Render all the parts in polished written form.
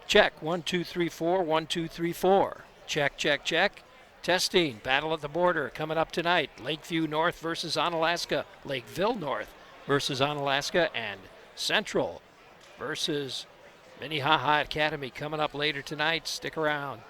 Check. 1, 2, 3, 4. 1, 2, 3, 4. Check, check, check. Testing. Battle at the border coming up tonight. Lakeview North versus Onalaska. Lakeville North versus Onalaska. And Central versus Minnehaha Academy coming up later tonight. Stick around.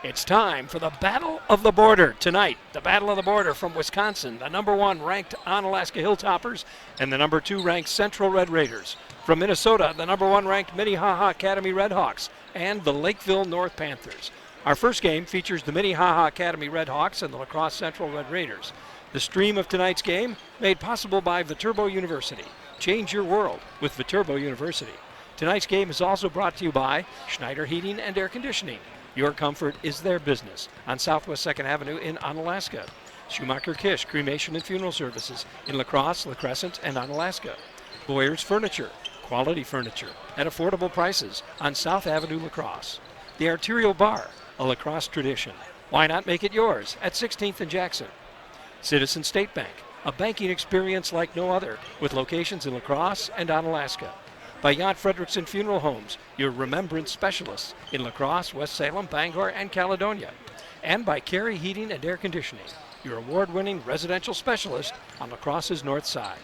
It's time for the Battle of the Border tonight. The Battle of the Border from Wisconsin, the number 1 ranked Onalaska Hilltoppers and the number 2 ranked Central Red Raiders. From Minnesota, the number 1 ranked Minnehaha Academy Redhawks and the Lakeville North Panthers. Our first game features the Minnehaha Academy Redhawks and the La Crosse Central Red Raiders. The stream of tonight's game made possible by Viterbo University. Change your world with Viterbo University. Tonight's game is also brought to you by Schneider Heating and Air Conditioning. Your comfort is their business on Southwest 2nd Avenue in Onalaska. Schumacher Kish Cremation and Funeral Services in La Crosse, La Crescent, and Onalaska. Boyer's Furniture, quality furniture at affordable prices on South Avenue, La Crosse. The Arterial Bar, a La Crosse tradition. Why not make it yours at 16th and Jackson? Citizen State Bank, a banking experience like no other with locations in La Crosse and Onalaska. By Jan Fredrickson Funeral Homes, your remembrance specialists in La Crosse, West Salem, Bangor, and Caledonia. And by Carey Heating and Air Conditioning, your award-winning residential specialist on La Crosse's north side.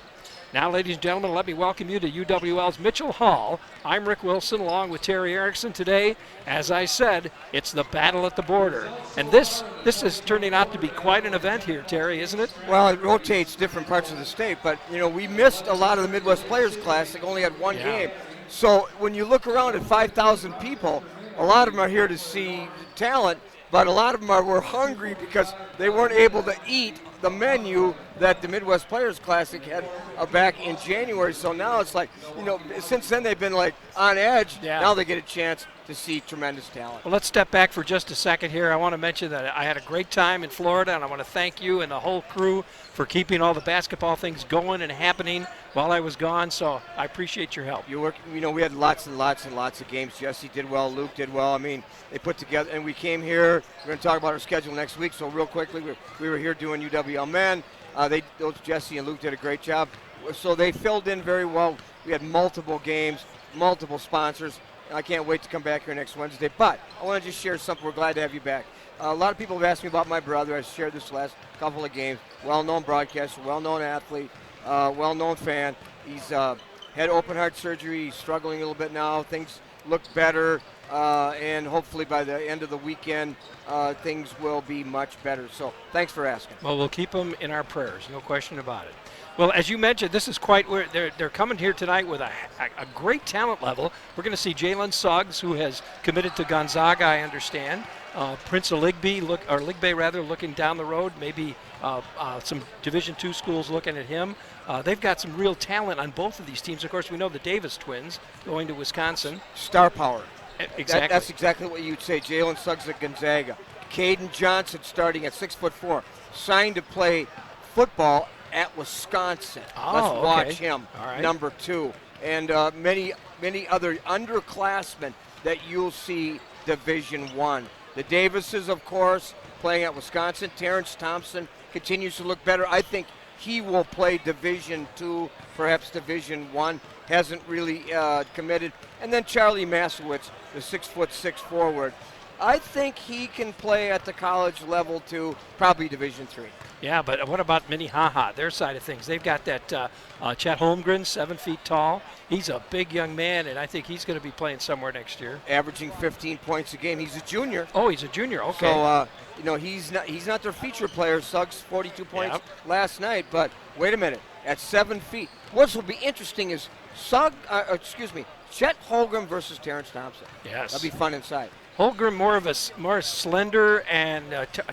Now, ladies and gentlemen, let me welcome you to UWL's Mitchell Hall. I'm Rick Wilson along with Terry Erickson today. As I said, it's the battle at the border. And this is turning out to be quite an event here, Terry, isn't it? Well, it rotates different parts of the state, but, you know, we missed a lot of the Midwest Players Classic, only had one game. So when you look around at 5,000 people, a lot of them are here to see talent, but a lot of them were hungry because they weren't able to eat the menu that the Midwest Players Classic had back in January. So now it's like, you know, since then they've been like on edge. Yeah. Now they get a chance to see tremendous talent. Well, let's step back for just a second here. I want to mention that I had a great time in Florida, and I want to thank you and the whole crew for keeping all the basketball things going and happening while I was gone. So I appreciate your help. You know, we had lots and lots and lots of games. Jesse did well. Luke did well. I mean, they put together, and we came here. We're going to talk about our schedule next week. So real quickly, we were here doing UWL men. Those Jesse and Luke did a great job. So they filled in very well. We had multiple games, multiple sponsors. I can't wait to come back here next Wednesday. But I want to just share something. We're glad to have you back. A lot of people have asked me about my brother. I shared this last couple of games. Well-known broadcaster, well-known athlete, well-known fan. He's had open heart surgery. He's struggling a little bit now. Things look better. And hopefully by the end of the weekend, things will be much better. So thanks for asking. Well, we'll keep them in our prayers, no question about it. Well, as you mentioned, this is quite where they're coming here tonight with a great talent level. We're going to see Jalen Suggs, who has committed to Gonzaga, I understand. Prince of Ligbey, looking down the road. Maybe some Division II schools looking at him. They've got some real talent on both of these teams. Of course, we know the Davis twins going to Wisconsin. Star power. Exactly. That's exactly what you'd say. Jalen Suggs at Gonzaga. Caden Johnson starting at 6'4", signed to play football at Wisconsin. Let's watch him, number 2. And many other underclassmen that you'll see Division I. The Davises, of course, playing at Wisconsin. Terrence Thompson continues to look better. I think he will play Division II, perhaps Division I. Hasn't really committed. And then Charlie Masowitz, the 6'6" forward. I think he can play at the college level too, probably Division III. Yeah, but what about Minnehaha, their side of things? They've got that Chet Holmgren, 7 feet tall. He's a big young man, and I think he's going to be playing somewhere next year. Averaging 15 points a game. He's a junior. Oh, he's a junior. Okay. So, you know, he's not their feature player. Suggs 42 points last night. But wait a minute, at 7 feet. What will be interesting is Chet Holmgren versus Terrence Thompson. Yes. That'll be fun inside. Holmgren more slender, and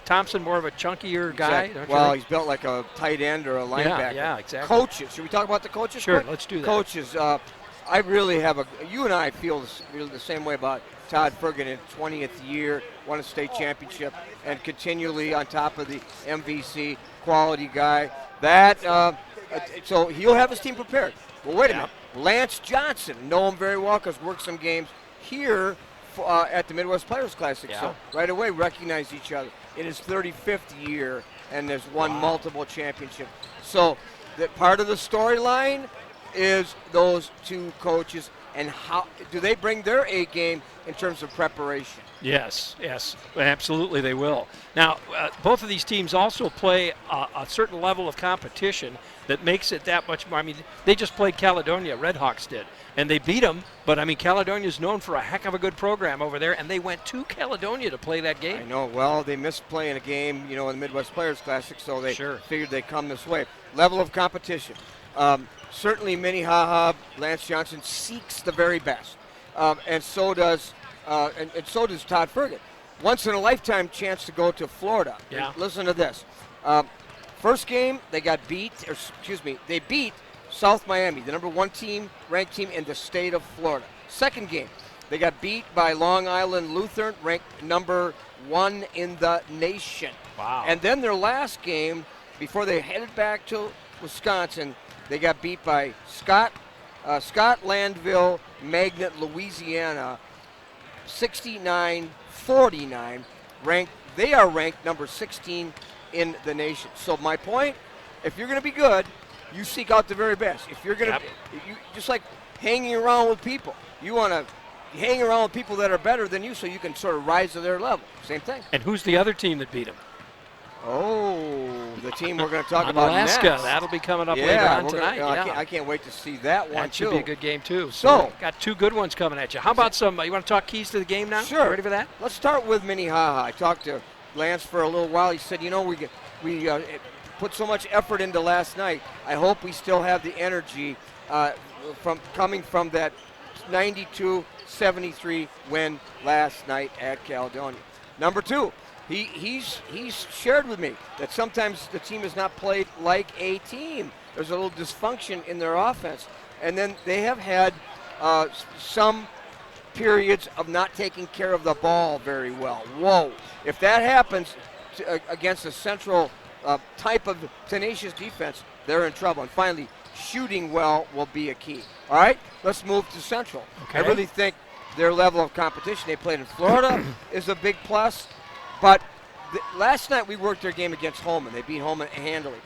Thompson more of a chunkier guy. Exactly. Well, he's built like a tight end or a linebacker. Yeah, exactly. Coaches. Should we talk about the coaches? Sure, quick? let's do that. Coaches. I really have you and I feel the same way about Todd Ferguson in 20th year, won a state championship, and continually on top of the MVC, quality guy. So he'll have his team prepared. Well, wait a minute. Lance Johnson, know him very well because worked some games here at the Midwest Players Classic. Yeah. So right away recognize each other. In his 35th year and has won multiple championships. So that part of the storyline is those two coaches and how do they bring their A game in terms of preparation. Yes, absolutely they will. Now, both of these teams also play a certain level of competition that makes it that much more. I mean, they just played Caledonia, Redhawks did, and they beat them. But, I mean, Caledonia is known for a heck of a good program over there, and they went to Caledonia to play that game. I know. Well, they missed playing a game, in the Midwest Players Classic, so they figured they'd come this way. Level of competition. Certainly Minnehaha, Lance Johnson seeks the very best, and so does Todd Ferguson. Once in a lifetime chance to go to Florida. Yeah. Listen to this. First game they beat South Miami, the number 1 ranked team in the state of Florida. Second game, they got beat by Long Island Lutheran, ranked number 1 in the nation. Wow. And then their last game, before they headed back to Wisconsin, they got beat by Scott Landville Magnet, Louisiana, 69-49. They are ranked number 16 in the nation. So my point, if you're going to be good, you seek out the very best. If you're going to, you just like hanging around with people, you want to hang around with people that are better than you so you can sort of rise to their level. Same thing. And who's the other team that beat them? Oh, the team we're going to talk about Alaska. next. That'll be coming up later on tonight. I can't wait to see that one, that should be a good game, too. So got 2 good ones coming at you. How about some, you want to talk keys to the game now? Sure. You ready for that? Let's start with Minnehaha. I talked to Lance for a little while. He said, we put so much effort into last night. I hope we still have the energy coming from that 92-73 win last night at Caledonia. Number 2, he's shared with me that sometimes the team is not played like a team. There's a little dysfunction in their offense. And then they have had some periods of not taking care of the ball very well. Whoa. If that happens against a Central type of tenacious defense, they're in trouble. And finally, shooting well will be a key. All right, let's move to Central. Okay. I really think their level of competition, they played in Florida, is a big plus. But last night we worked their game against Holman. They beat Holman handily.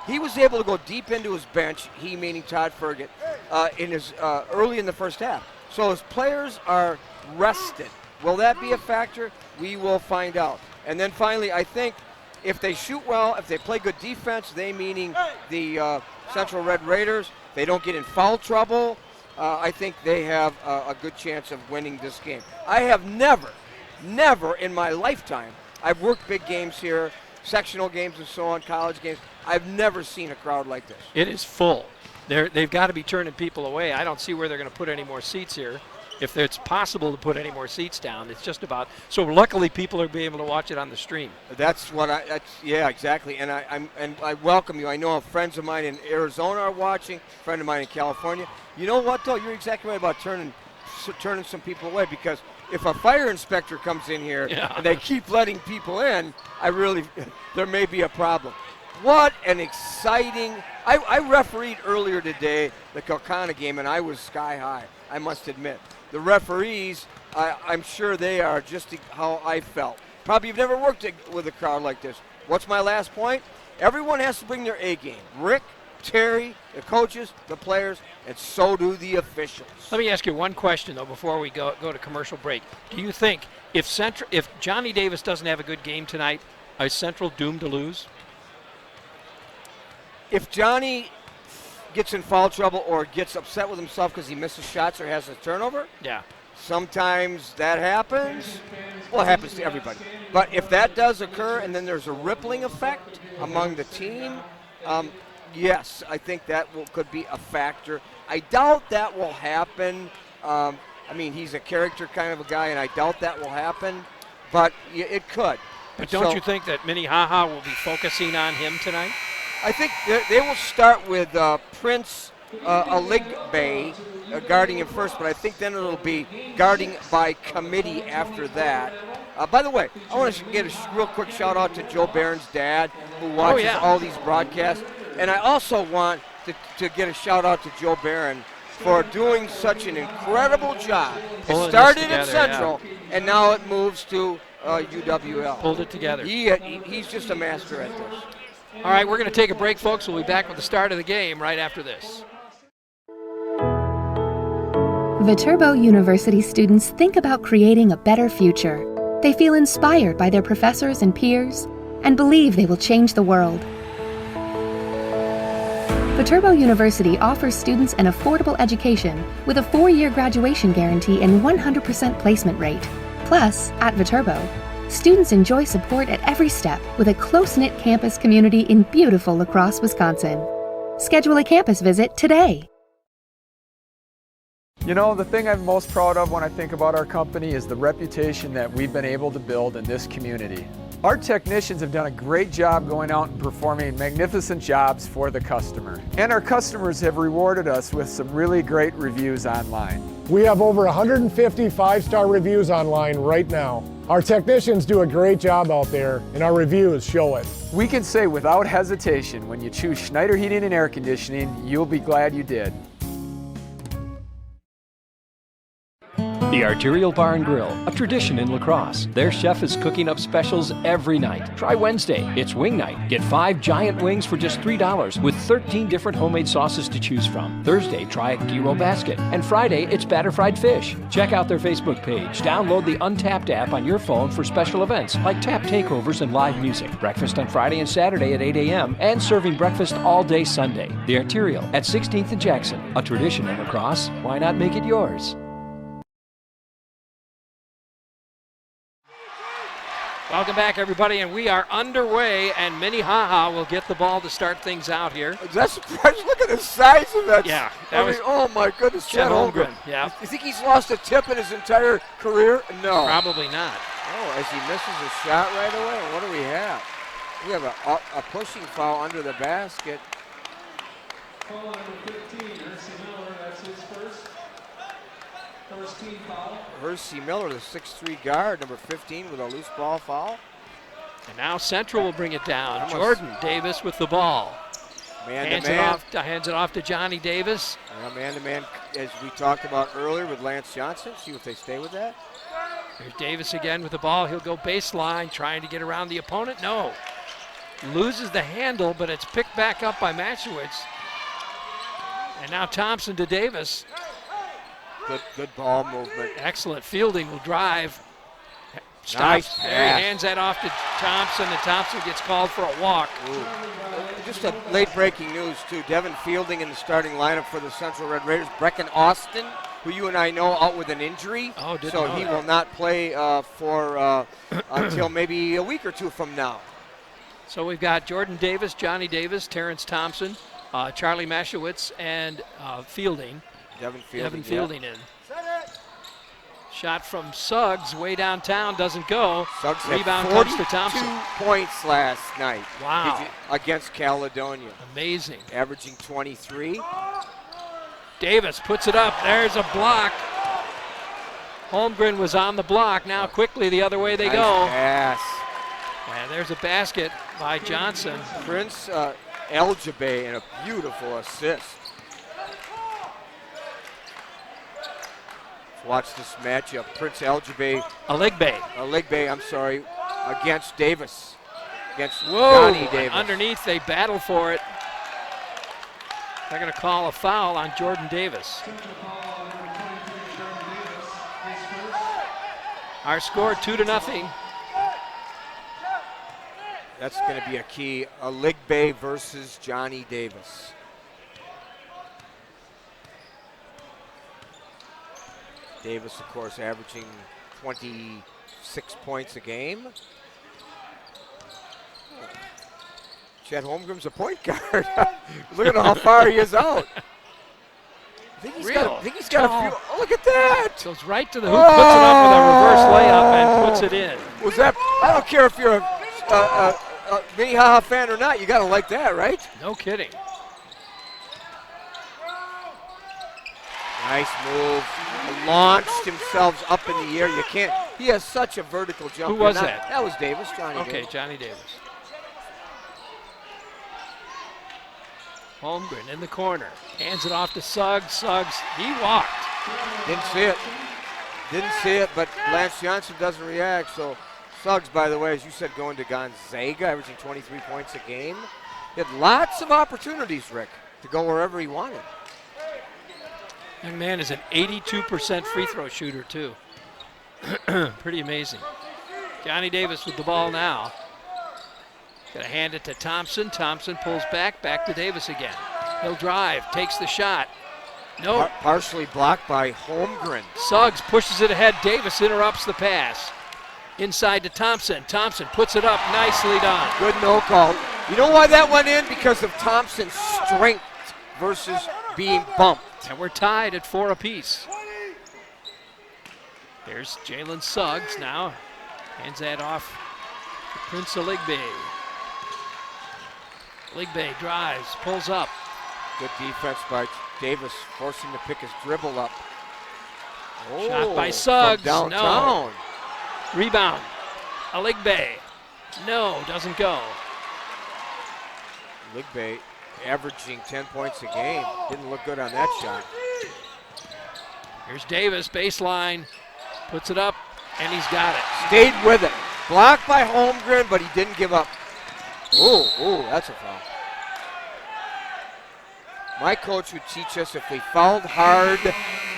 He was able to go deep into his bench, he meaning Todd Ferguson, early in the first half. So his players are rested. Will that be a factor? We will find out. And then finally, I think if they shoot well, if they play good defense, they meaning the Central Red Raiders, they don't get in foul trouble, I think they have a good chance of winning this game. I have never in my lifetime, I've worked big games here, sectional games and so on, college games, I've never seen a crowd like this. It is full. They've got to be turning people away. I don't see where they're going to put any more seats here. If it's possible to put any more seats down, it's just about. So luckily, people are being able to watch it on the stream. Yeah, exactly. And I welcome you. I know friends of mine in Arizona are watching. A friend of mine in California. You know what though? You're exactly right about turning some people away, because if a fire inspector comes in here and they keep letting people in, there may be a problem. What an exciting. I refereed earlier today the Kaukauna game, and I was sky high, I must admit. The referees, I'm sure they are just how I felt. Probably you've never worked with a crowd like this. What's my last point? Everyone has to bring their A game. Rick, Terry, the coaches, the players, and so do the officials. Let me ask you one question, though, before we go to commercial break. Do you think if Johnny Davis doesn't have a good game tonight, is Central doomed to lose? If Johnny gets in foul trouble or gets upset with himself because he misses shots or has a turnover, sometimes that happens. Well, it happens to everybody. But if that does occur and then there's a rippling effect among the team, yes, I think that could be a factor. I doubt that will happen. He's a character kind of a guy, and I doubt that will happen, but it could. But don't you think that Minnehaha will be focusing on him tonight? I think they will start with Prince Aligbe guarding him first, but I think then it'll be guarding by committee after that. By the way, I want to get a real quick shout out to Joe Barron's dad, who watches all these broadcasts. And I also want to get a shout out to Joe Barron for doing such an incredible job. It started at Central, and now it moves to UWL. Pulled it together. He's just a master at this. All right, we're going to take a break, folks. We'll be back with the start of the game right after this. Viterbo University students think about creating a better future. They feel inspired by their professors and peers and believe they will change the world. Viterbo University offers students an affordable education with a 4-year graduation guarantee and 100% placement rate. Plus, at Viterbo, students enjoy support at every step with a close-knit campus community in beautiful La Crosse, Wisconsin. Schedule a campus visit today. You know, the thing I'm most proud of when I think about our company is the reputation that we've been able to build in this community. Our technicians have done a great job going out and performing magnificent jobs for the customer. And our customers have rewarded us with some really great reviews online. We have over 150 5-star reviews online right now. Our technicians do a great job out there, and our reviews show it. We can say without hesitation, when you choose Schneider Heating and Air Conditioning, you'll be glad you did. The Arterial Bar and Grill, a tradition in La Crosse. Their chef is cooking up specials every night. Try Wednesday, it's wing night. Get 5 giant wings for just $3 with 13 different homemade sauces to choose from. Thursday, try a gyro basket. And Friday, it's batter fried fish. Check out their Facebook page. Download the Untapped app on your phone for special events like tap takeovers and live music. Breakfast on Friday and Saturday at 8 a.m. and serving breakfast all day Sunday. The Arterial at 16th and Jackson. A tradition in La Crosse. Why not make it yours? Welcome back, everybody, and we are underway, and Minnehaha will get the ball to start things out here. That's surprising. Look at the size of that. Yeah. Oh, my goodness. Chet Holmgren. Yeah. You think he's lost a tip in his entire career? No. Probably not. Oh, as he misses a shot right away. What do we have? We have a pushing foul under the basket. Foul number 15, Hersey Miller, that's his first team foul. Hersey Miller, the 6'3" guard, number 15, with a loose ball foul. And now Central will bring it down. Jordan Davis with the ball. Hands it off to Johnny Davis. Man-to-man, as we talked about earlier with Lance Johnson. See if they stay with that. There's Davis again with the ball. He'll go baseline, trying to get around the opponent. No. Loses the handle, but it's picked back up by Mashewitz. And now Thompson to Davis. Good ball movement. Excellent fielding, will drive. Stops. Nice There he hands that off to Thompson, and Thompson gets called for a walk. Ooh. Just a late breaking news, too. Devin Fielding in the starting lineup for the Central Red Raiders. Brecken Austin, who you and I know, out with an injury. So he will not play for until maybe a week or two from now. So we've got Jordan Davis, Johnny Davis, Terrence Thompson, Charlie Mashewitz, and Fielding. Devin Fielding in. Shot from Suggs way downtown, doesn't go. Suggs Rebound had 42 comes to Thompson. Points last night. Wow. Against Caledonia. Amazing. Averaging 23. Davis puts it up. There's a block. Holmgren was on the block. Now quickly the other way they go. Pass. And there's a basket by Johnson. Prince Eljabe and a beautiful assist. Watch this matchup. Prince Eljabe. Aligbe, I'm sorry, against Davis. Against Johnny Davis. Underneath, they battle for it. They're going to call a foul on Jordan Davis. Our score 2-0. That's going to be a key. Aligbe versus Johnny Davis. Davis, of course, averaging 26 points a game. Chet Holmgren's a point guard. Look at how far he is out. I think he's got a few. Oh, look at that! Goes right to the hoop, puts it up with a reverse layup, and puts it in. Was that? I don't care if you're a Minnehaha fan or not. You got to like that, right? No kidding. Nice move. Launched himself up in the air. You can't. He has such a vertical jump. Who was that? That was Davis, Johnny Davis. Okay, Johnny Davis. Holmgren in the corner. Hands it off to Suggs. Suggs, he walked. Didn't see it, but Lance Johnson doesn't react. So Suggs, by the way, as you said, going to Gonzaga, averaging 23 points a game. He had lots of opportunities, Rick, to go wherever he wanted. Young man is an 82% free throw shooter, too. Pretty amazing. Johnny Davis with the ball now. Gonna hand it to Thompson. Thompson pulls back to Davis again. He'll drive, takes the shot. No. Partially blocked by Holmgren. Suggs pushes it ahead. Davis interrupts the pass. Inside to Thompson. Thompson puts it up. Nicely done. Good no call. You know why that went in? Because of Thompson's strength versus being bumped. And we're tied at 4 apiece. Here's Jalen Suggs now. Hands that off to Prince Oligbe. Oligbe drives, pulls up. Good defense by Davis, forcing him to pick his dribble up. Shot by Suggs. From downtown. No. Rebound. Oligbe. No, doesn't go. Oligbe averaging 10 points a game. Didn't look good on that shot. Here's Davis, baseline. Puts it up, and he's got it. Stayed with it. Blocked by Holmgren, but he didn't give up. Oh, that's a foul. My coach would teach us if we fouled hard,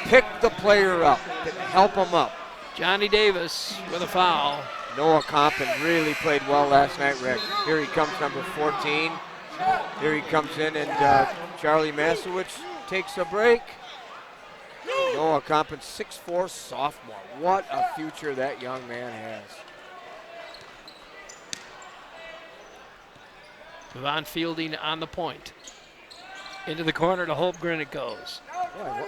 pick the player up, help him up. Johnny Davis with a foul. Noah Compton really played well last night, Rick. Here he comes, number 14. Here he comes in, and Charlie Masowicz takes a break. Noah Compton, 6'4", sophomore. What a future that young man has. Devon Fielding on the point. Into the corner to Holmgren it goes. Boy,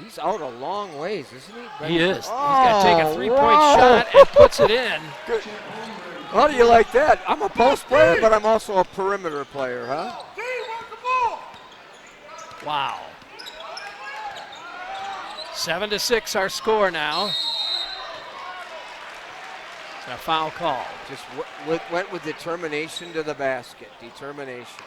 he's out a long ways, isn't he? He is. He's got to take a three-point shot and puts it in. Good. How do you like that? I'm a post player, but I'm also a perimeter player, huh? Wow. 7-6 our score now. A foul call. Just went with determination to the basket. Determination.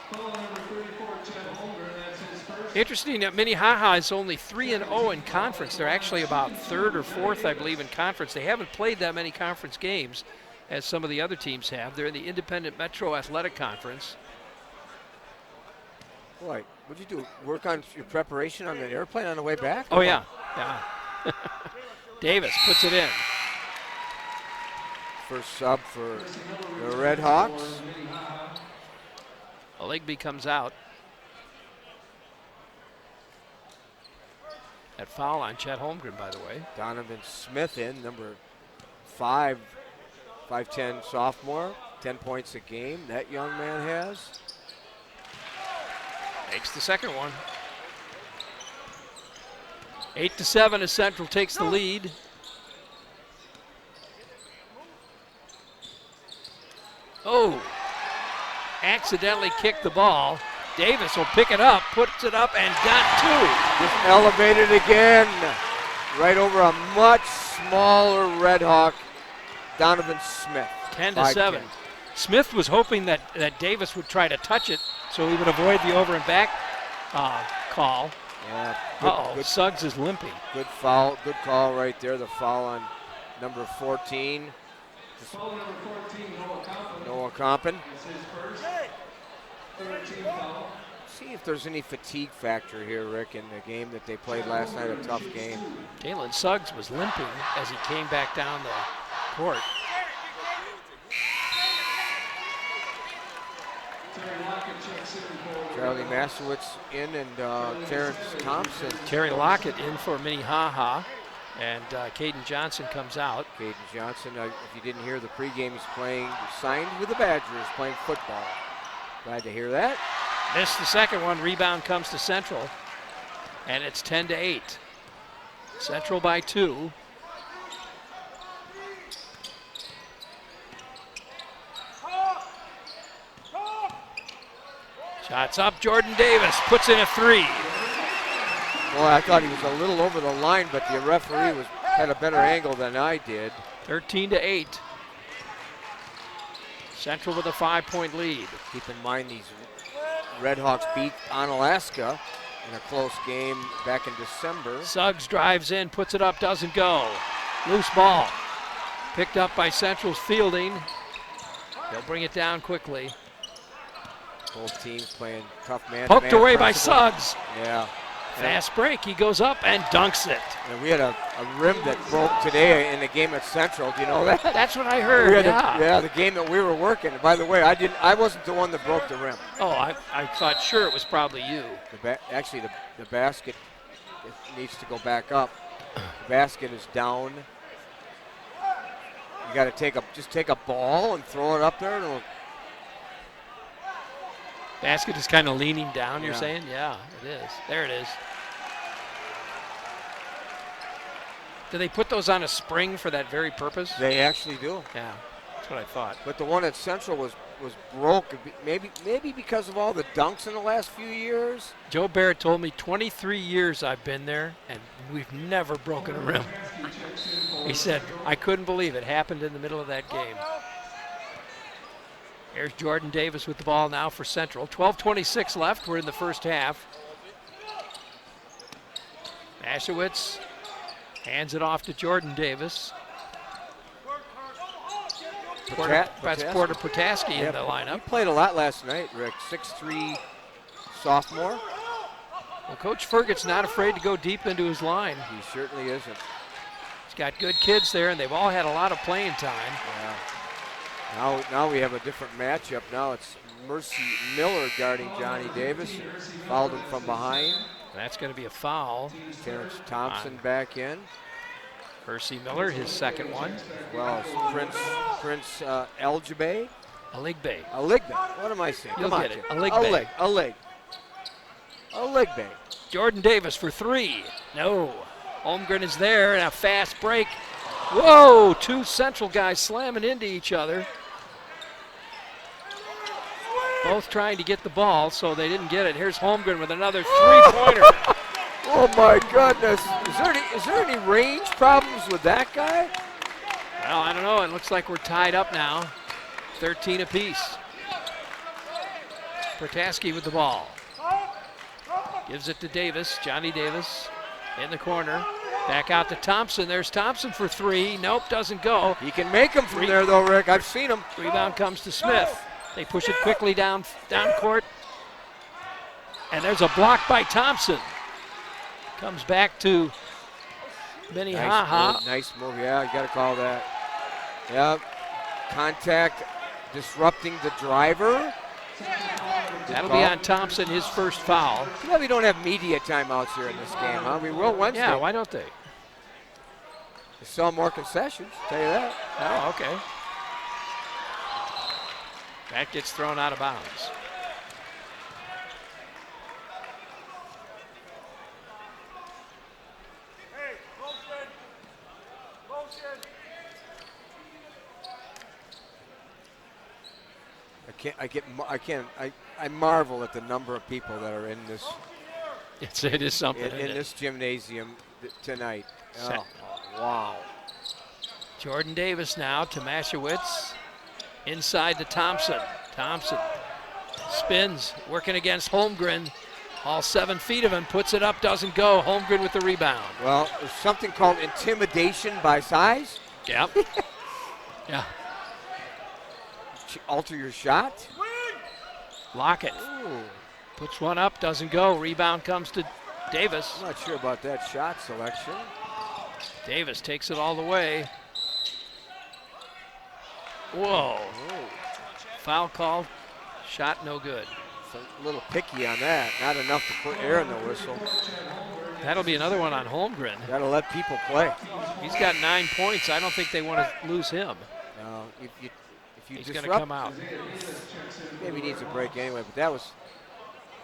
Interesting that Minnehaha is only 3-0 in conference. They're actually about 3rd or 4th, I believe, in conference. They haven't played that many conference games as some of the other teams have. They're in the Independent Metro Athletic Conference. Boy, what'd you do? Work on your preparation on the airplane on the way back? Oh, yeah. Davis puts it in. First sub for the Red Hawks. Oligbe comes out. That foul on Chet Holmgren, by the way. Donovan Smith in, number 5, 5'10" sophomore, 10 points a game. That young man has. Makes the second one. 8-7 as Central takes the lead. Oh, accidentally kicked the ball. Davis will pick it up, puts it up, and got 2. Just elevated again, right over a much smaller Red Hawk, Donovan Smith. 10-7. Smith was hoping that Davis would try to touch it so he would avoid the over and back call. Yeah. Good, Suggs is limping. Good foul, good call right there. The foul on number 14. Noah Compton. See if there's any fatigue factor here, Rick, in the game that they played last night, a tough game. Jalen Suggs was limping as he came back down the court. Charlie Masowicz in, and Terrence Thompson. Terry Lockett in for Minnehaha, and Caden Johnson comes out. Caden Johnson, if you didn't hear the pregame, he's playing, signed with the Badgers, playing football. Glad to hear that. Missed the second one. Rebound comes to Central, and it's 10-8. Central by 2. Shots up. Jordan Davis puts in a 3. Boy, I thought he was a little over the line, but the referee had a better angle than I did. 13-8. Central with a 5-point lead. Keep in mind these Red Hawks beat Onalaska in a close game back in December. Suggs drives in, puts it up, doesn't go. Loose ball. Picked up by Central's Fielding. They'll bring it down quickly. Both teams playing tough man. Poked away by Suggs. Yeah. Fast break. He goes up and dunks it. And we had a rim that broke today in the game at Central. Do you know that? That's what I We heard. had the game that we were working. And by the way, I wasn't the one that broke the rim. Oh, I thought sure it was probably you. Actually, the basket needs to go back up. The basket is down. You got to just take a ball and throw it up there. And Basket is kind of leaning down, you're Yeah. saying? Yeah, it is. There it is. Do they put those on a spring for that very purpose? they actually do. Yeah, that's what I thought. But the one at Central was broke. Maybe because of all the dunks in the last few years. Joe Barrett told me 23 years I've been there, and we've never broken a rim. He said, I couldn't believe it happened in the middle of that game. Here's Jordan Davis with the ball now for Central. 12:26 left. We're in the first half. Mashewitz hands it off to Jordan Davis. That's Porter Potaski in the He lineup. played a lot last night, Rick. 6'3" sophomore. Well, Coach Fergut's not afraid to go deep into his line. He certainly isn't. He's got good kids there, and they've all had a lot of playing time. Yeah. Now we have a different matchup. Now it's Mercy Miller guarding Johnny Davis. Fouled him from behind. That's going to be a foul. Terrence Thompson back in. Percy Miller, his second one. As well as Prince Eljabe. Aligbe. Aligbe. What am I saying? You'll Come get on, it. Jim. Aligbe. Aligbe. Jordan Davis for three. No. Holmgren is there, and a fast break. Whoa, two Central guys slamming into each other. Both trying to get the ball, so they didn't get it. Here's Holmgren with another three-pointer. Oh my goodness. Is there any range problems with that guy? Well, I don't know. It looks like we're tied up now. 13 apiece. Protaski with the ball. Gives it to Davis, Johnny Davis in the corner. Back out to Thompson. There's Thompson for three. Nope, doesn't go. He can make them from there though, Rick. I've seen him. Rebound comes to Smith. They push it quickly down court. And there's a block by Thompson. Comes back to Minnehaha. Nice move. Yeah, you got to call that. Yep. Contact disrupting the driver. That'll be on Thompson, his first foul. Too bad we don't have media timeouts here in this game, huh? We will Wednesday. Yeah, why don't they? They sell more concessions, tell you that. Oh, okay. That gets thrown out of bounds. I marvel at the number of people that are in this It is something. in this gymnasium tonight. Oh, wow. Jordan Davis now to Mashewitz. Inside to Thompson. Thompson spins, working against Holmgren. All 7 feet of him, puts it up, doesn't go. Holmgren with the rebound. Well, there's something called intimidation by size. Yep. Yeah. Alter your shot. Lockett Ooh, puts one up, doesn't go. Rebound comes to Davis. I'm not sure about that shot selection. Davis takes it all the way. Whoa. Foul called. Shot no good. It's a little picky on that. Not enough to put air in the whistle. That'll be another one on Holmgren. Got to let people play. He's got 9 points. I don't think they want to lose him. If you He's disrupt, going to come out. maybe he needs a break anyway. But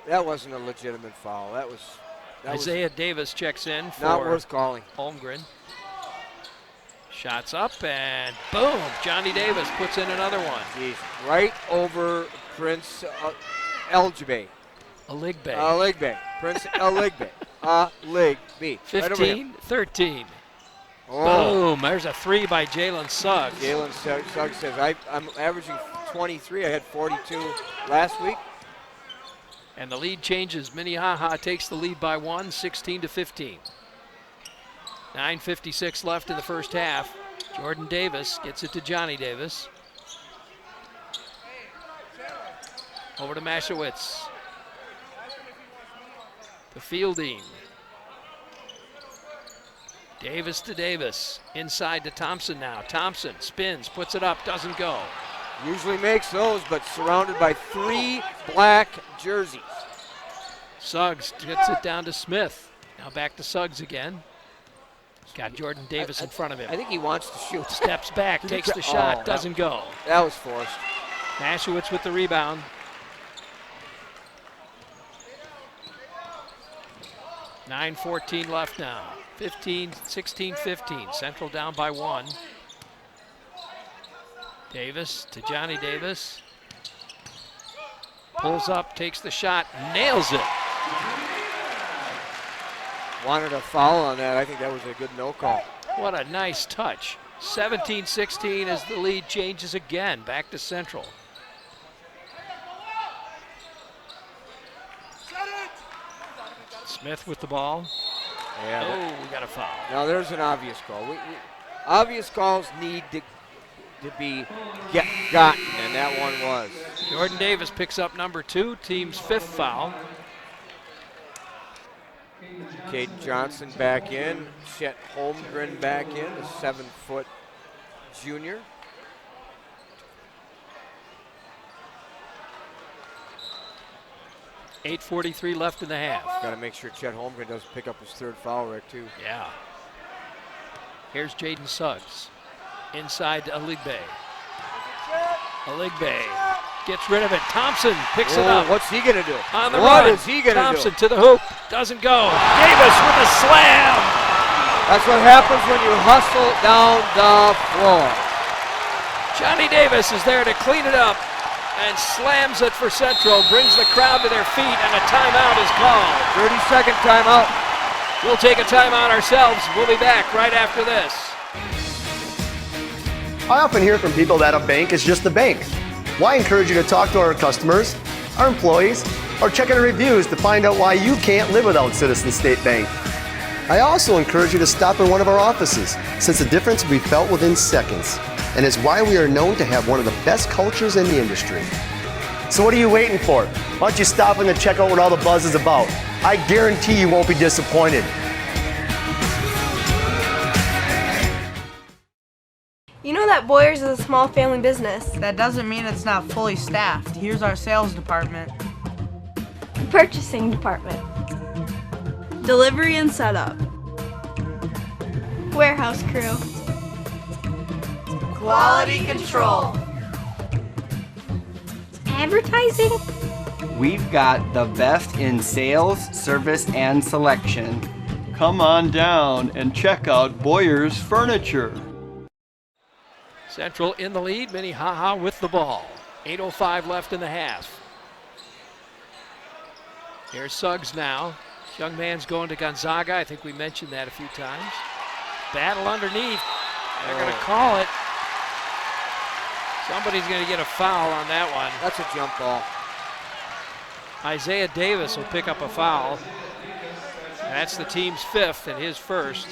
that wasn't a legitimate foul. That was Isaiah Davis checks in for not worth calling. Holmgren. Shots up and boom! Johnny Davis puts in another one. Jeez, right over Prince Eljabe. Aligbe. Prince Aligbe. Aligbe. 15-13. Oh. Boom! There's a three by Jalen Suggs. Jalen Suggs says, I'm averaging 23. I had 42 last week. And the lead changes. Minnehaha takes the lead by 1, 16-15. 9:56 left in the first half. Jordan Davis gets it to Johnny Davis. Over to Mashewitz. To Fielding. Davis to Davis. Inside to Thompson now. Thompson spins, puts it up, doesn't go. Usually makes those, but surrounded by 3 black jerseys. Suggs gets it down to Smith. Now back to Suggs again. Got Jordan Davis in front of him. I think he wants to shoot. Steps back, takes the shot, doesn't go. That was forced. Mashewitz with the rebound. 9:14 left now. 16-15. Central down by 1. Davis to Johnny Davis. Pulls up, takes the shot, nails it. Wanted a foul on that. I think that was a good no call. What a nice touch. 17-16 as the lead changes again. Back to Central. Smith with the ball. Yeah. Oh, we got a foul. Now there's an obvious call. Obvious calls need to be gotten, and that one was. Jordan Davis picks up number 2, team's 5th foul. Caden Johnson back in. Chet Holmgren back in, a 7-foot junior. .8:43 left in the half. Got to make sure Chet Holmgren doesn't pick up his 3rd foul, Rick, too. Yeah. Here's Jaden Suggs. Inside to Aligbe. Aligbe gets rid of it. Thompson picks it up. What's he going to do? On the What run. is he going to do? Thompson to the hoop. Doesn't go. Davis with a slam. That's what happens when you hustle down the floor. Johnny Davis is there to clean it up and slams it for Central. Brings the crowd to their feet, and a timeout is called. 30-second timeout. We'll take a timeout ourselves. We'll be back right after this. I often hear from people that a bank is just a bank. Well, I encourage you to talk to our customers, our employees, or check out our reviews to find out why you can't live without Citizen State Bank. I also encourage you to stop in one of our offices, since the difference will be felt within seconds, and is why we are known to have one of the best cultures in the industry. So what are you waiting for? Why don't you stop in and check out what all the buzz is about? I guarantee you won't be disappointed. You know that Boyers is a small family business. That doesn't mean it's not fully staffed. Here's our sales department. Purchasing department. Delivery and setup. Warehouse crew. Quality control. Advertising. We've got the best in sales, service, and selection. Come on down and check out Boyer's Furniture. Central in the lead. Minnehaha with the ball. 8:05 left in the half. Here's Suggs now. Young man's going to Gonzaga. I think we mentioned that a few times. Battle underneath. They're going to call it. Somebody's going to get a foul on that one. That's a jump ball. Isaiah Davis will pick up a foul. That's the team's 5th and his 1st.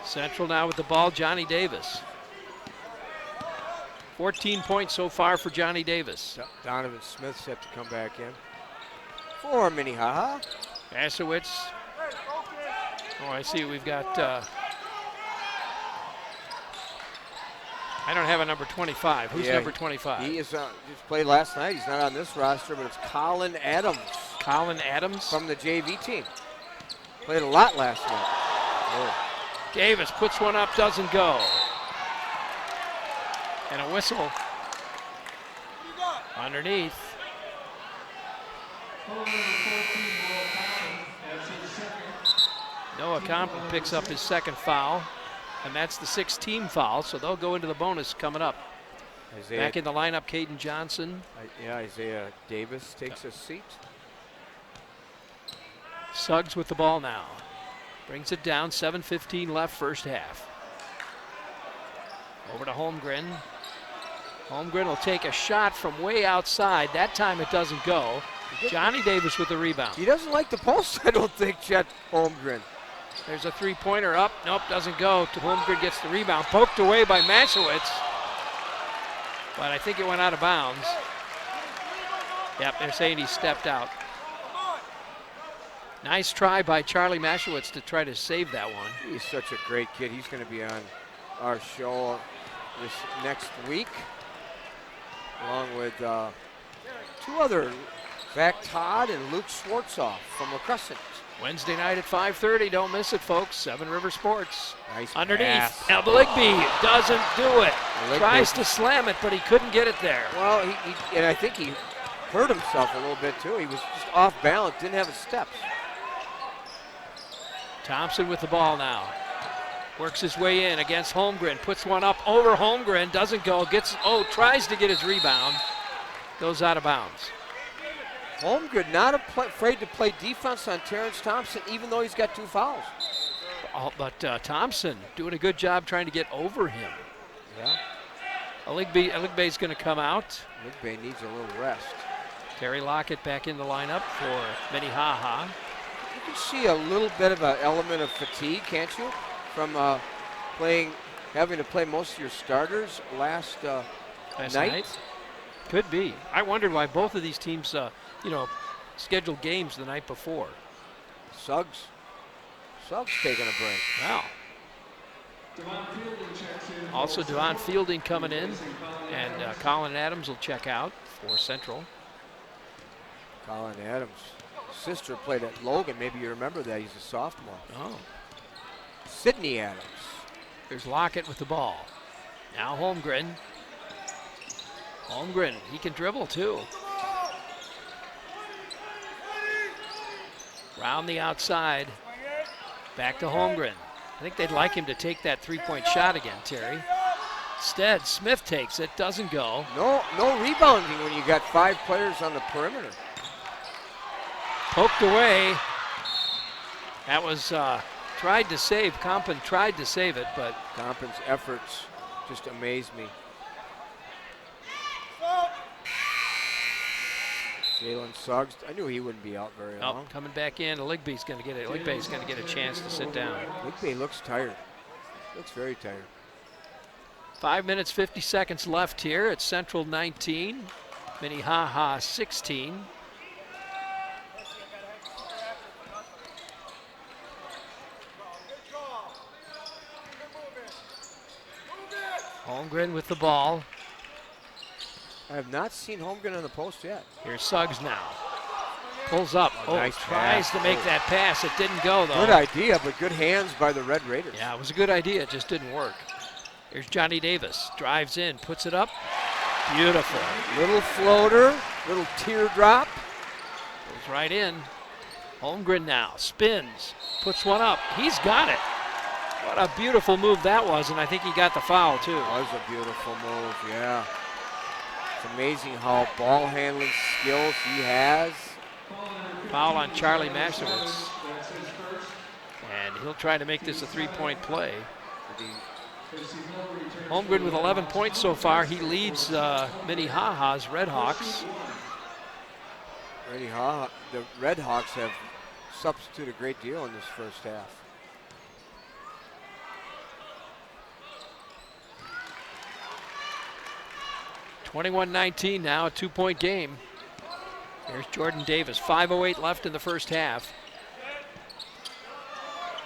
Central now with the ball, Johnny Davis. 14 points so far for Johnny Davis. Donovan Smith's set to come back in for Minnehaha. Mashewitz. Oh, I see we've got, I don't have a number 25. Who's number 25? He is just played last night. He's not on this roster, but it's Colin Adams. Colin Adams? From the JV team. Played a lot last night. Oh. Davis puts one up, doesn't go. And a whistle underneath. Noah Compton picks up his 2nd foul, and that's the 6th team foul, so they'll go into the bonus coming up. Back in the lineup, Caden Johnson. Isaiah Davis takes a seat. Suggs with the ball now. Brings it down, 7:15 left first half. Over to Holmgren. Holmgren will take a shot from way outside. That time it doesn't go. Johnny Davis with the rebound. He doesn't like the post, I don't think, Chet Holmgren. There's a 3-pointer up. Nope, doesn't go. Holmgren gets the rebound. Poked away by Mashewitz. But I think it went out of bounds. Yep, they're saying he stepped out. Nice try by Charlie Mashowitz to try to save that one. He's such a great kid. He's going to be on our show this next week, along with two other, Zach Todd and Luke Schwartzoff from La Crescent. Wednesday night at 5:30. Don't miss it, folks. Seven River Sports. Nice underneath. pass. Now Ligby doesn't do it. Tries to slam it, but he couldn't get it there. Well, and I think he hurt himself a little bit too. He was just off balance, didn't have his steps. Thompson with the ball now. Works his way in against Holmgren. Puts one up over Holmgren. Doesn't go. Tries to get his rebound. Goes out of bounds. Holmgren not afraid to play defense on Terrence Thompson, even though he's got 2 fouls. But Thompson doing a good job trying to get over him. Yeah. Aligbe's going to come out. Aligbe needs a little rest. Terry Lockett back in the lineup for Minnehaha. You can see a little bit of an element of fatigue, can't you? From having to play most of your starters last night. Could be. I wondered why both of these teams, scheduled games the night before. Suggs taking a break. Wow. Also, Devon Fielding coming in, and Colin Adams will check out for Central. Colin Adams' sister played at Logan. Maybe you remember that. He's a sophomore. Oh. Sydney Adams. There's Lockett with the ball. Now Holmgren. He can dribble too. Round the outside. Back to Holmgren. I think they'd like him to take that three-point shot again, Terry. Instead, Smith takes it, doesn't go. No rebounding when you got 5 players on the perimeter. Poked away. That was tried to save. Compton tried to save it, but Compton's efforts just amaze me. Jalen Suggs, I knew he wouldn't be out very long. Coming back in, Ligby's going to get it. Ligby's going to get a chance to sit down. Ligby looks tired. Looks very tired. 5 minutes, 50 seconds left here. It's Central 19, Minnehaha 16. Holmgren with the ball. I have not seen Holmgren on the post yet. Here's Suggs now. Pulls up. Nice tries pass. To make that pass. It didn't go, though. Good idea, but good hands by the Red Raiders. Yeah, it was a good idea. It just didn't work. Here's Johnny Davis. Drives in, puts it up. Beautiful. Little floater, little teardrop. Goes right in. Holmgren now. Spins. Puts one up. He's got it. What a beautiful move that was, and I think he got the foul, too. It was a beautiful move, yeah. It's amazing how ball handling skills he has. Foul on Charlie Mashowitz. And he'll try to make this a three-point play. Holmgren with 11 points so far. He leads Minnehaha's Redhawks. The Redhawks have substituted a great deal in this first half. (21-19) now, a 2-point game. Here's Jordan Davis. 5:08 left in the first half.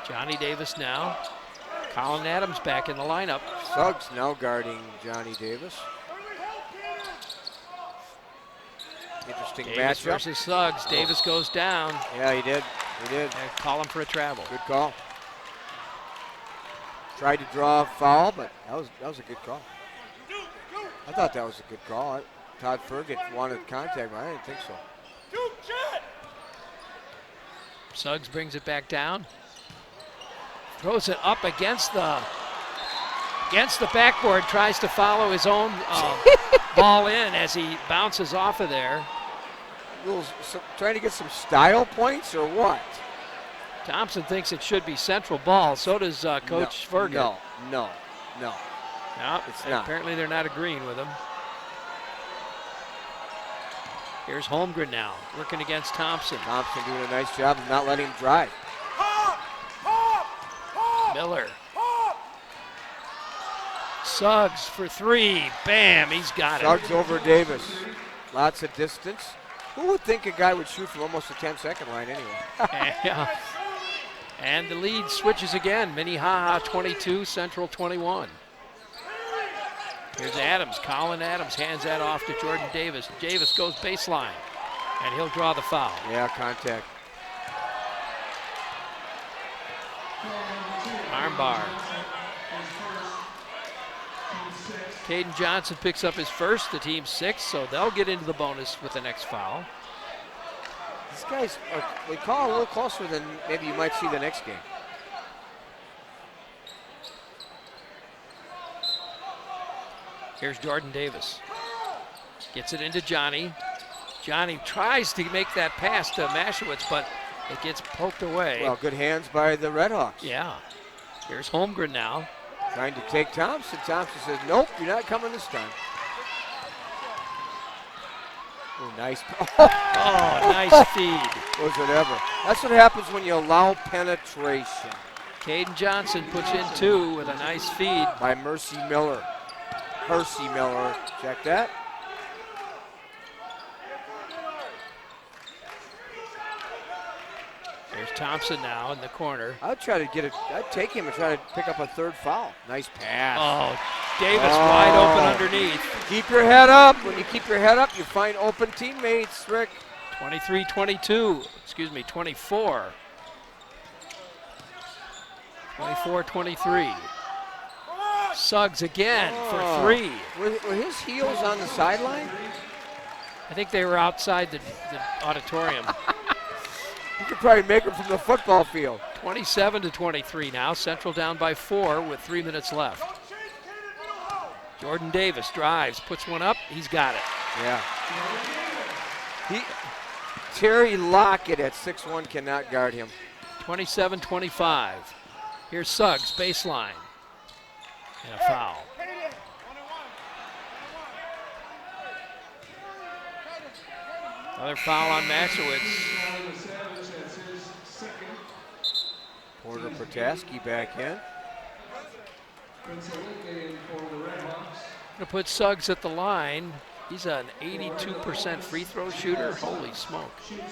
Johnny Davis now. Colin Adams back in the lineup. Suggs now guarding Johnny Davis. Interesting Davis matchup. Versus Suggs. Davis goes down. Yeah, he did. Call him for a travel. Good call. Tried to draw a foul, but that was a good call. I thought that was a good call. Todd Fergutt wanted contact, but I didn't think so. Suggs brings it back down. Throws it up against the backboard. Tries to follow his own ball in as he bounces off of there. Trying to get some style points or what? Thompson thinks it should be Central ball. So does Coach Fergutt. No, it's not. Apparently they're not agreeing with him. Here's Holmgren now, working against Thompson. Thompson doing a nice job of not letting him drive. Miller. Suggs for three. Bam, he's got it. Suggs over Davis. Lots of distance. Who would think a guy would shoot from almost the 10-second line anyway? Yeah. And the lead switches again. Minnehaha 22, Central 21. Here's Adams. Colin Adams hands that off to Jordan Davis. Davis goes baseline, and he'll draw the foul. Yeah, contact. Armbar. Caden Johnson picks up his first, the team's 6th, so they'll get into the bonus with the next foul. These guys, they call a little closer than maybe you might see the next game. Here's Jordan Davis. Gets it into Johnny. Johnny tries to make that pass to Mashowitz, but it gets poked away. Well, good hands by the Redhawks. Yeah. Here's Holmgren now. Trying to take Thompson. Thompson says, nope, you're not coming this time. Oh, nice. Oh, nice feed. Was it ever. That's what happens when you allow penetration. Caden Johnson puts in 2 with a nice feed. By Mercy Miller. Percy Miller. Check that. There's Thompson now in the corner. I'd take him and try to pick up a 3rd foul. Nice pass. Oh, Davis wide open underneath. Keep your head up. When you keep your head up, you find open teammates, Rick. 23-22, excuse me, 24. 24-23. Suggs again for 3. Were his heels on the sideline? I think they were outside the auditorium. You could probably make them from the football field. 27-23 now. Central down by 4 with 3 minutes left. Jordan Davis drives, puts one up. He's got it. Yeah. Terry Lockett at 6'1" cannot guard him. 27-25. Here's Suggs, baseline. And a foul. Another foul on Mashowitz. Porter Protaski back in. Gonna put Suggs at the line. He's an 82% free throw shooter. Holy smoke. You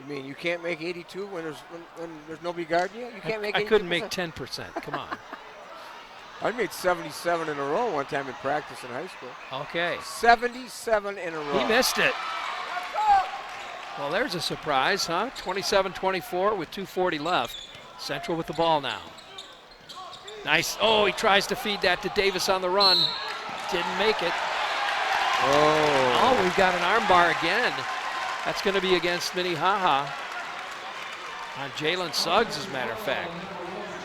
mean you can't make 82 when there's nobody guarding you? You can't make 82%? I couldn't make 10%. Come on. I made 77 in a row one time in practice in high school. Okay. 77 in a row. He missed it. Well, there's a surprise, huh? 27-24 with 2:40 left. Central with the ball now. Nice. Oh, he tries to feed that to Davis on the run. Didn't make it. Oh, we've got an armbar again. That's going to be against Minnehaha. On Jalen Suggs, as a matter of fact.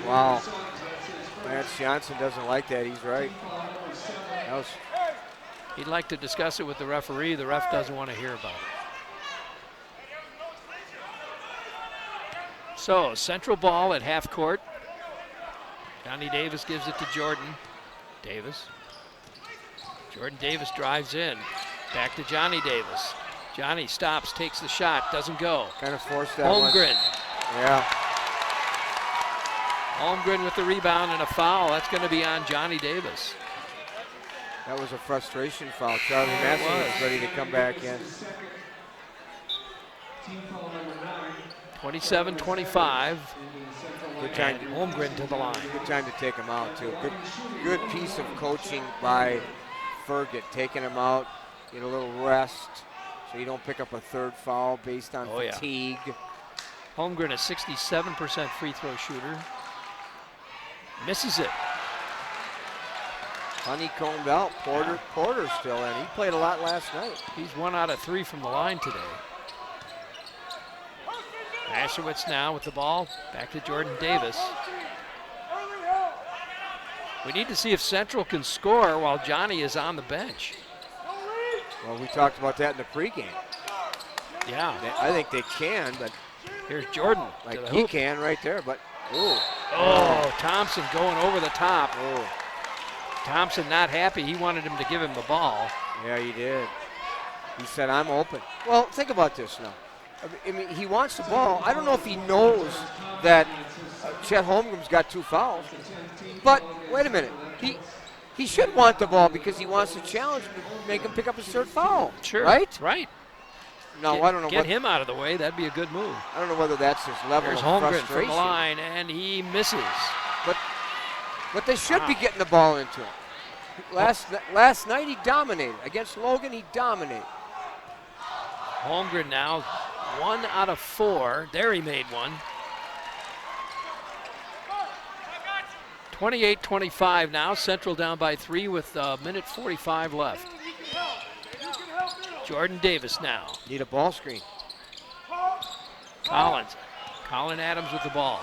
Wow. Lance Johnson doesn't like that. He's right. He'd like to discuss it with the referee. The ref doesn't want to hear about it. So, Central ball at half court. Johnny Davis gives it to Jordan Davis. Jordan Davis drives in. Back to Johnny Davis. Johnny stops, takes the shot, doesn't go. Kind of forced that Holmgren. Yeah. Holmgren with the rebound and a foul. That's going to be on Johnny Davis. That was a frustration foul. Charlie Masson was ready to come back in. 27-25. Good time. And Holmgren to the line. Good time to take him out, too. Good piece of coaching by Ferget, taking him out, get a little rest, so you don't pick up a 3rd foul based on fatigue. Yeah. Holmgren, a 67% free throw shooter. Misses it. Honeycombed out. Porter's still in. He played a lot last night. He's 1 out of 3 from the line today. Mashowitz now with the ball. Back to Jordan Davis. We need to see if Central can score while Johnny is on the bench. Well, we talked about that in the pregame. Yeah. I think they can, but here's Jordan. Like he can right there, but Oh, Thompson going over the top. Thompson not happy. He wanted him to give him the ball. Yeah, he did. He said, I'm open. Well, think about this now. I mean, he wants the ball. I don't know if he knows that Chet Holmgren's got 2 fouls. But wait a minute. he should want the ball because he wants to challenge him to make him pick up his third foul. Sure. Right? Right. No, I don't know. Get him out of the way. That'd be a good move. I don't know whether that's his level There's of Holmgren frustration. from the line, and he misses. But they should be getting the ball into him. Last night he dominated. Against Logan, he dominated. Holmgren now 1 out of 4. There he made one. 28-25 now. Central down by 3 with a minute 45 left. Jordan Davis now. Need a ball screen. Collins. Colin Adams with the ball.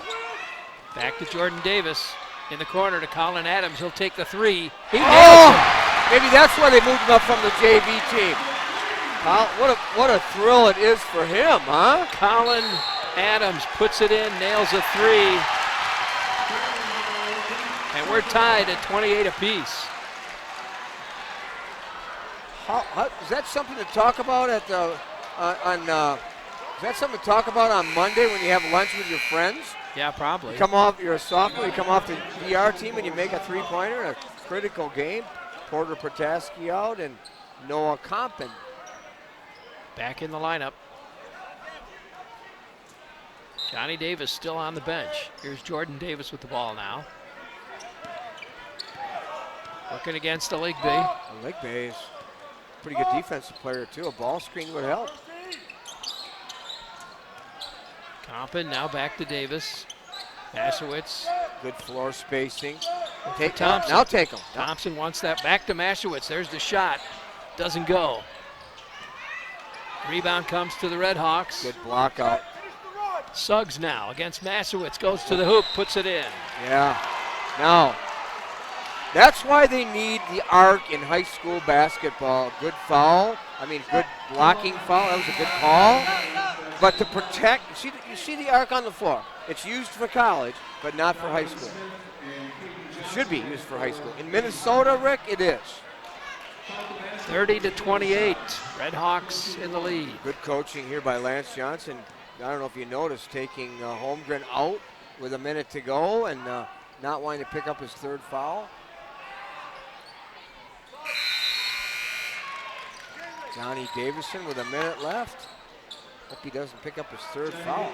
Back to Jordan Davis. In the corner to Colin Adams. He'll take the 3. He nails it. Maybe that's why they moved him up from the JV team. What a thrill it is for him, huh? Colin Adams puts it in, nails a 3. And we're tied at 28 apiece. Is that something to talk about at the is that something to talk about on Monday when you have lunch with your friends? Yeah, probably. You're a sophomore, you come off the VR team and you make a three-pointer in a critical game. Porter Protaski out and Noah Compton back in the lineup. Johnny Davis still on the bench. Here's Jordan Davis with the ball now. Working against Aligbe. Aligbe is a pretty good defensive player too. A ball screen would help. Compton now back to Davis. Mashewitz. Good floor spacing. Take Thompson. Now take him. Thompson wants that back to Mashewitz. There's the shot. Doesn't go. Rebound comes to the Red Hawks. Good block out. Suggs now against Mashewitz. Goes to the hoop, puts it in. Yeah. Now, that's why they need the arc in high school basketball. Good foul. Good blocking foul. That was a good call. But to protect, you see the arc on the floor. It's used for college, but not for high school. It should be used for high school. In Minnesota, Rick, it is. 30-28, Red Hawks in the lead. Good coaching here by Lance Johnson. I don't know if you noticed, taking Holmgren out with a minute to go and not wanting to pick up his third foul. Johnny Davison with a minute left. Hope he doesn't pick up his third foul.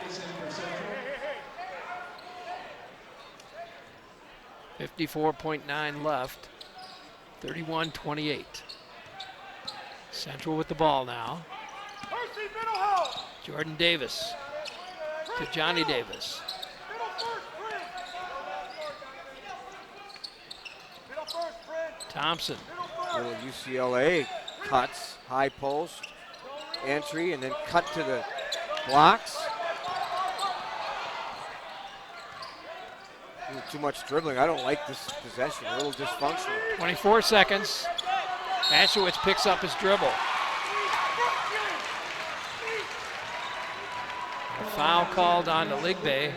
54.9 left. 31-28. Central with the ball now. Jordan Davis to Johnny Davis. Thompson. Little UCLA cuts, high post, entry, and then cut to the blocks. Too much dribbling. I don't like this possession. A little dysfunctional. 24 seconds. Mashewitz picks up his dribble. A foul called on Aligbe,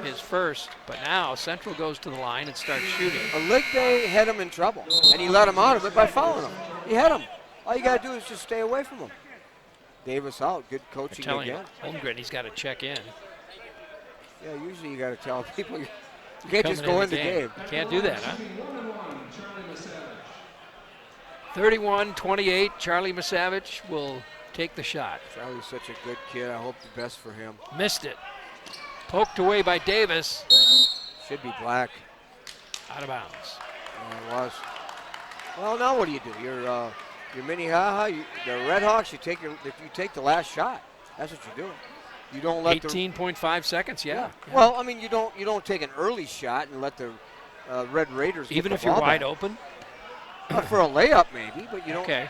his first, but now Central goes to the line and starts shooting. Aligbe had him in trouble, and he let him out of it by fouling him. He had him. All you got to do is just stay away from him. Davis out. Good coaching again. Holmgren, he's got to check in. Yeah, usually you got to tell people you can't just go in the game. You can't do that, huh? 31-28, Charlie Misavage will take the shot. Charlie's such a good kid. I hope the best for him. Missed it. Poked away by Davis. Should be black. Out of bounds. It was. Well, now what do? You're Minnehaha, the Red Hawks. You take the last shot. That's what you're doing. You don't let 18.5 seconds. Yeah. Well, you don't take an early shot and let the Red Raiders even get if the you're ball wide back. open. For a layup, maybe, but you don't. Okay.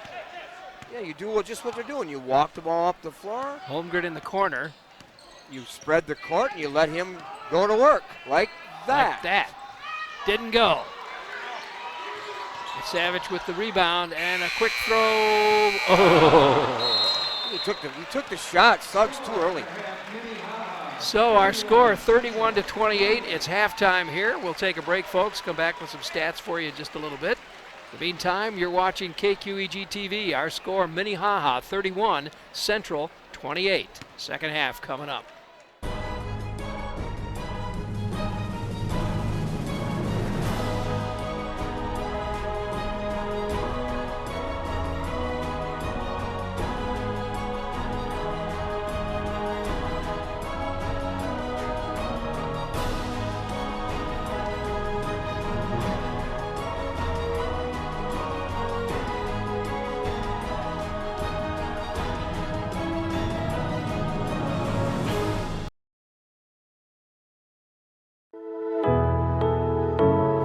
Yeah, you do just what they're doing. You walk the ball up the floor. Holmgren in the corner. You spread the court and you let him go to work like that. Like that. Didn't go. Savage with the rebound and a quick throw. Oh! You took the shot. Suggs too early. So our score 31-28. It's halftime here. We'll take a break, folks. Come back with some stats for you in just a little bit. In the meantime, you're watching KQEGTV. Our score: Minnehaha 31, Central 28. Second half coming up.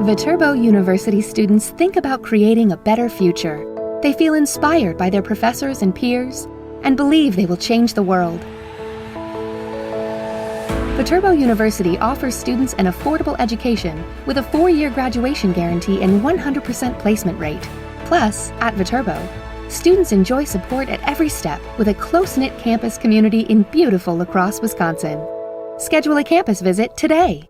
Viterbo University students think about creating a better future. They feel inspired by their professors and peers and believe they will change the world. Viterbo University offers students an affordable education with a 4-year graduation guarantee and 100% placement rate. Plus, at Viterbo, students enjoy support at every step with a close-knit campus community in beautiful La Crosse, Wisconsin. Schedule a campus visit today.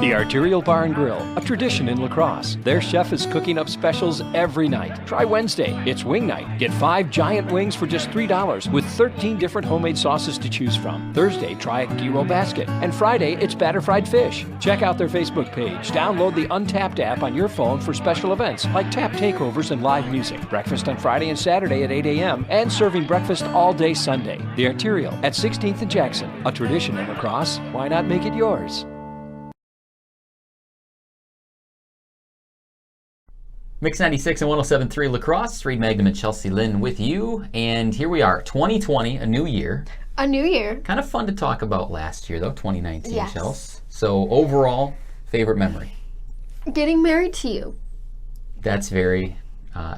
The Arterial Bar and Grill, a tradition in La Crosse. Their chef is cooking up specials every night. Try Wednesday, it's wing night. Get 5 giant wings for just $3 with 13 different homemade sauces to choose from. Thursday, try a gyro basket. And Friday, it's batter fried fish. Check out their Facebook page. Download the Untapped app on your phone for special events like tap takeovers and live music. Breakfast on Friday and Saturday at 8 a.m. and serving breakfast all day Sunday. The Arterial at 16th and Jackson, a tradition in La Crosse. Why not make it yours? Mix 96 and 107.3 La Crosse. Reed Magnum and Chelsea Lynn with you. And here we are, 2020, a new year. A new year. Kind of fun to talk about last year, though, 2019, Yes. Chelsea. So overall, favorite memory? Getting married to you. That's very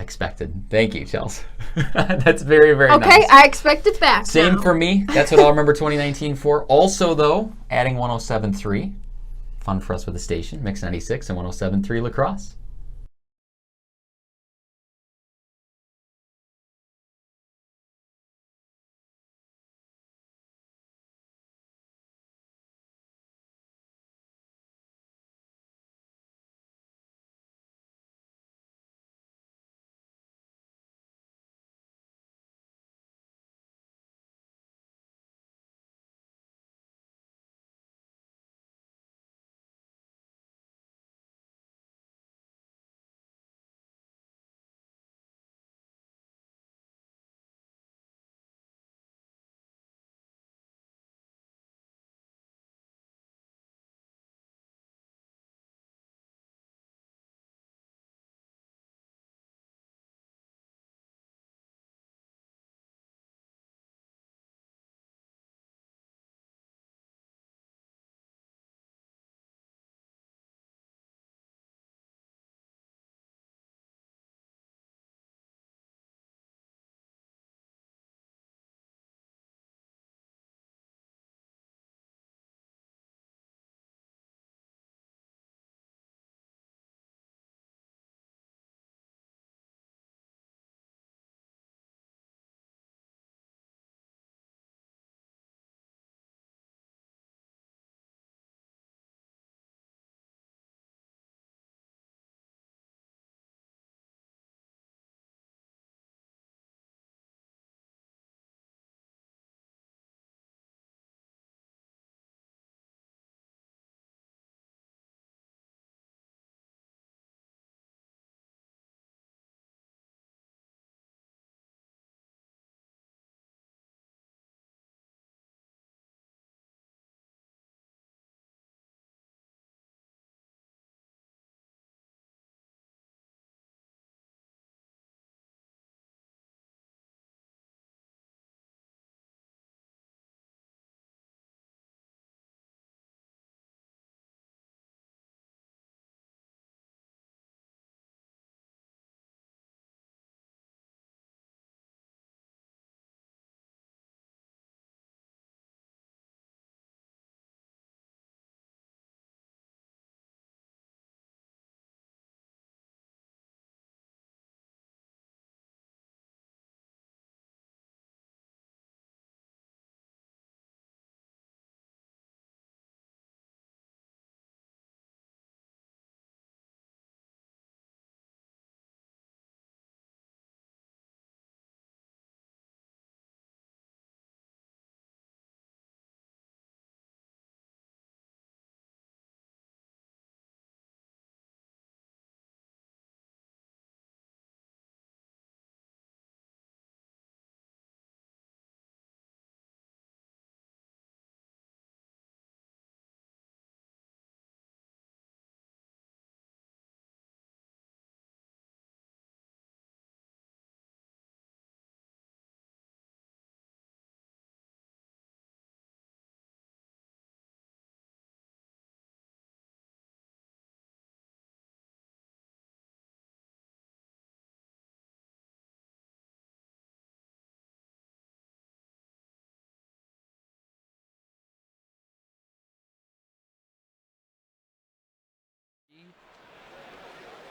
expected. Thank you, Chelsea. That's very, very nice. Okay, I expect it back Same now. for me. That's what I'll remember 2019 for. Also, though, adding 107.3. Fun for us with the station. Mix 96 and 107.3 La Crosse.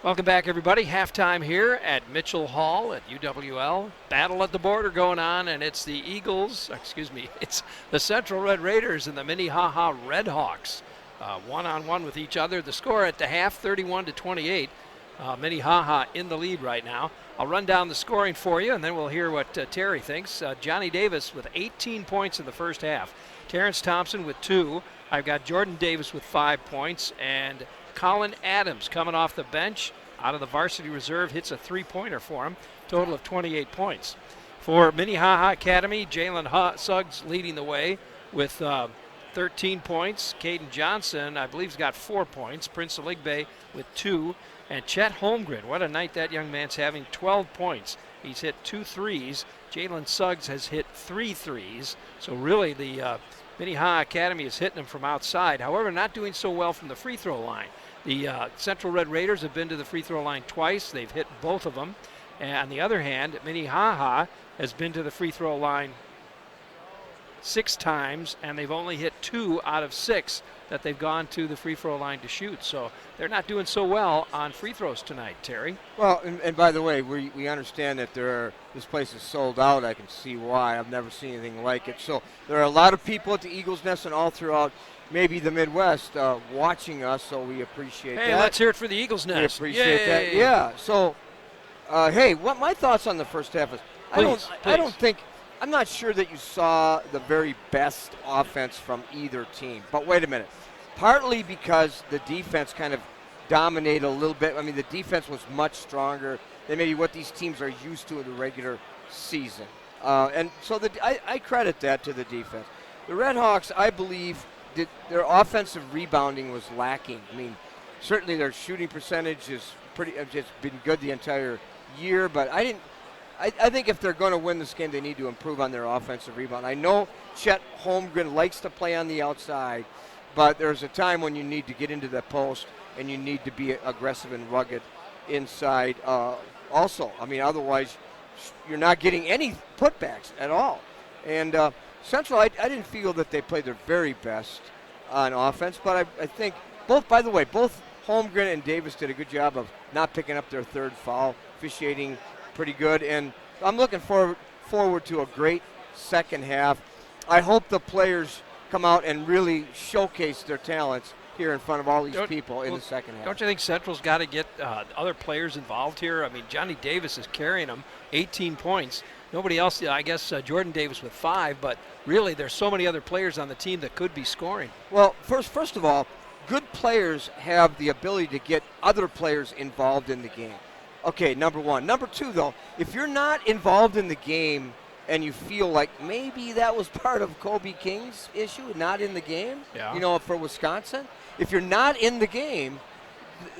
Welcome back, everybody. Halftime here at Mitchell Hall at UWL. Battle at the border going on, and it's the it's the Central Red Raiders and the Minnehaha Red Hawks. One-on-one with each other. The score at the half, 31-28. Minnehaha in the lead right now. I'll run down the scoring for you, and then we'll hear what Terry thinks. Johnny Davis with 18 points in the first half. Terrence Thompson with 2. I've got Jordan Davis with 5 points, and Colin Adams coming off the bench out of the varsity reserve hits a 3-pointer for him. Total of 28 points. For Minnehaha Academy, Jalen Suggs leading the way with 13 points. Caden Johnson, I believe, has got 4 points. Prince Aligbe with 2. And Chet Holmgren, what a night that young man's having, 12 points. He's hit 2 threes. Jalen Suggs has hit 3 threes. So really the Minnehaha Academy is hitting them from outside. However, not doing so well from the free throw line. The Central Red Raiders have been to the free throw line twice. They've hit both of them. And on the other hand, Minnehaha has been to the free throw line 6 times, and they've only hit 2 out of 6 that they've gone to the free throw line to shoot. So they're not doing so well on free throws tonight, Terry. Well, and by the way, we understand that this place is sold out. I can see why. I've never seen anything like it. So there are a lot of people at the Eagles Nest and all throughout maybe the Midwest watching us, so we appreciate that. Hey, let's hear it for the Eagles Nest. We appreciate that. Yeah. So, hey, what my thoughts on the first half is, I'm not sure that you saw the very best offense from either team. But wait a minute. Partly because the defense kind of dominated a little bit. I mean, the defense was much stronger than maybe what these teams are used to in the regular season. And so I credit that to the defense. The Red Hawks, I believe, their offensive rebounding was lacking. I mean, certainly their shooting percentage is it's been good the entire year, but I think if they're going to win this game, they need to improve on their offensive rebound. I know Chet Holmgren likes to play on the outside, but there's a time when you need to get into the post and you need to be aggressive and rugged inside also. I mean, otherwise you're not getting any putbacks at all. And Central, I didn't feel that they played their very best on offense, but I think both Holmgren and Davis did a good job of not picking up their third foul, officiating pretty good, and I'm looking forward to a great second half. I hope the players come out and really showcase their talents here in front of all these people in the second half. Don't you think Central's got to get other players involved here? I mean, Johnny Davis is carrying them, 18 points. Nobody else, I guess Jordan Davis with 5, but really there's so many other players on the team that could be scoring. Well, first of all, good players have the ability to get other players involved in the game. Okay, number one. Number two, though, if you're not involved in the game and you feel like maybe that was part of Kobe King's issue, not in the game, for Wisconsin, if you're not in the game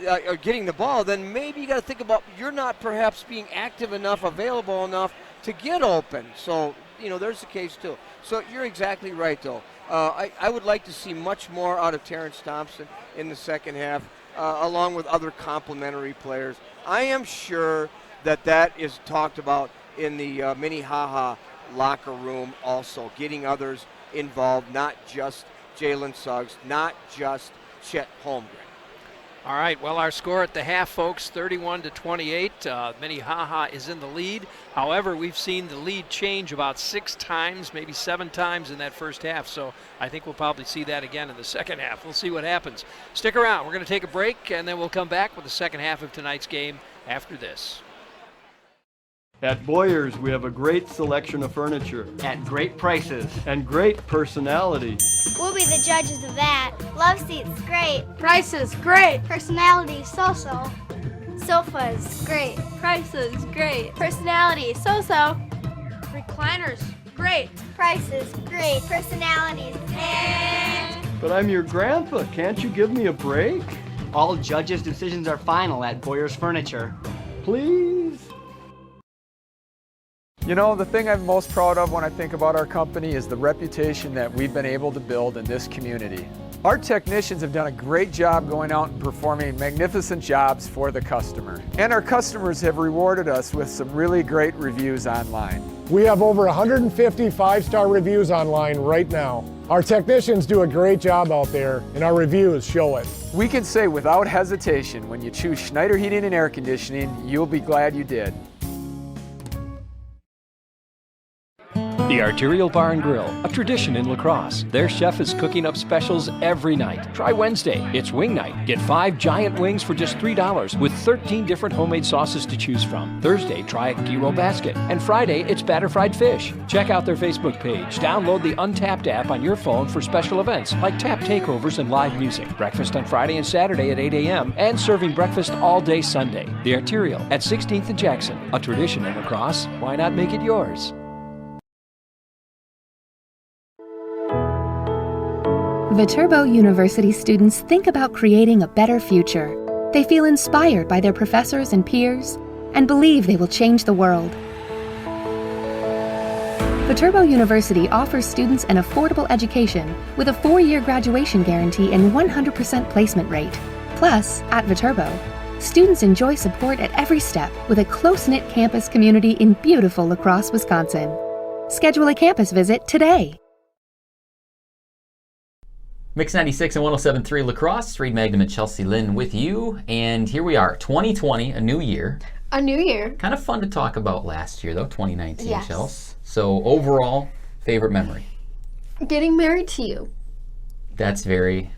or getting the ball, then maybe you got to think about you're not perhaps being active enough, available enough to get open. So, there's the case, too. So you're exactly right, though. I would like to see much more out of Terrence Thompson in the second half, along with other complementary players. I am sure that is talked about in the Minnehaha locker room also, getting others involved, not just Jalen Suggs, not just Chet Holmgren. All right, well, our score at the half, folks, 31-28. Minnehaha is in the lead. However, we've seen the lead change about 6 times, maybe 7 times in that first half. So I think we'll probably see that again in the second half. We'll see what happens. Stick around. We're going to take a break, and then we'll come back with the second half of tonight's game after this. At Boyers, we have a great selection of furniture. At great prices. And great personality. We'll be the judges of that. Love seats, great. Prices, great. Personality, so-so. Sofas, great. Prices, great. Personality, so-so. Recliners, great. Prices, great. Personalities, and... But I'm your grandpa. Can't you give me a break? All judges' decisions are final at Boyers Furniture. Please? The thing I'm most proud of when I think about our company is the reputation that we've been able to build in this community. Our technicians have done a great job going out and performing magnificent jobs for the customer. And our customers have rewarded us with some really great reviews online. We have over 150 5-star reviews online right now. Our technicians do a great job out there, and our reviews show it. We can say without hesitation, when you choose Schneider Heating and Air Conditioning, you'll be glad you did. The Arterial Bar and Grill, a tradition in La Crosse. Their chef is cooking up specials every night. Try Wednesday, it's wing night. Get 5 giant wings for just $3 with 13 different homemade sauces to choose from. Thursday, try a gyro basket. And Friday, it's batter fried fish. Check out their Facebook page. Download the Untapped app on your phone for special events like tap takeovers and live music. Breakfast on Friday and Saturday at 8 a.m. and serving breakfast all day Sunday. The Arterial at 16th and Jackson, a tradition in La Crosse. Why not make it yours? Viterbo University students think about creating a better future. They feel inspired by their professors and peers and believe they will change the world. Viterbo University offers students an affordable education with a 4-year graduation guarantee and 100% placement rate. Plus, at Viterbo, students enjoy support at every step with a close-knit campus community in beautiful La Crosse, Wisconsin. Schedule a campus visit today. Mix 96 and 107.3 La Crosse. Reed Magnum and Chelsea Lynn with you. And here we are, 2020, a new year. A new year. Kind of fun to talk about last year, though, 2019, Yes. Chelsea. So overall, favorite memory? Getting married to you. That's very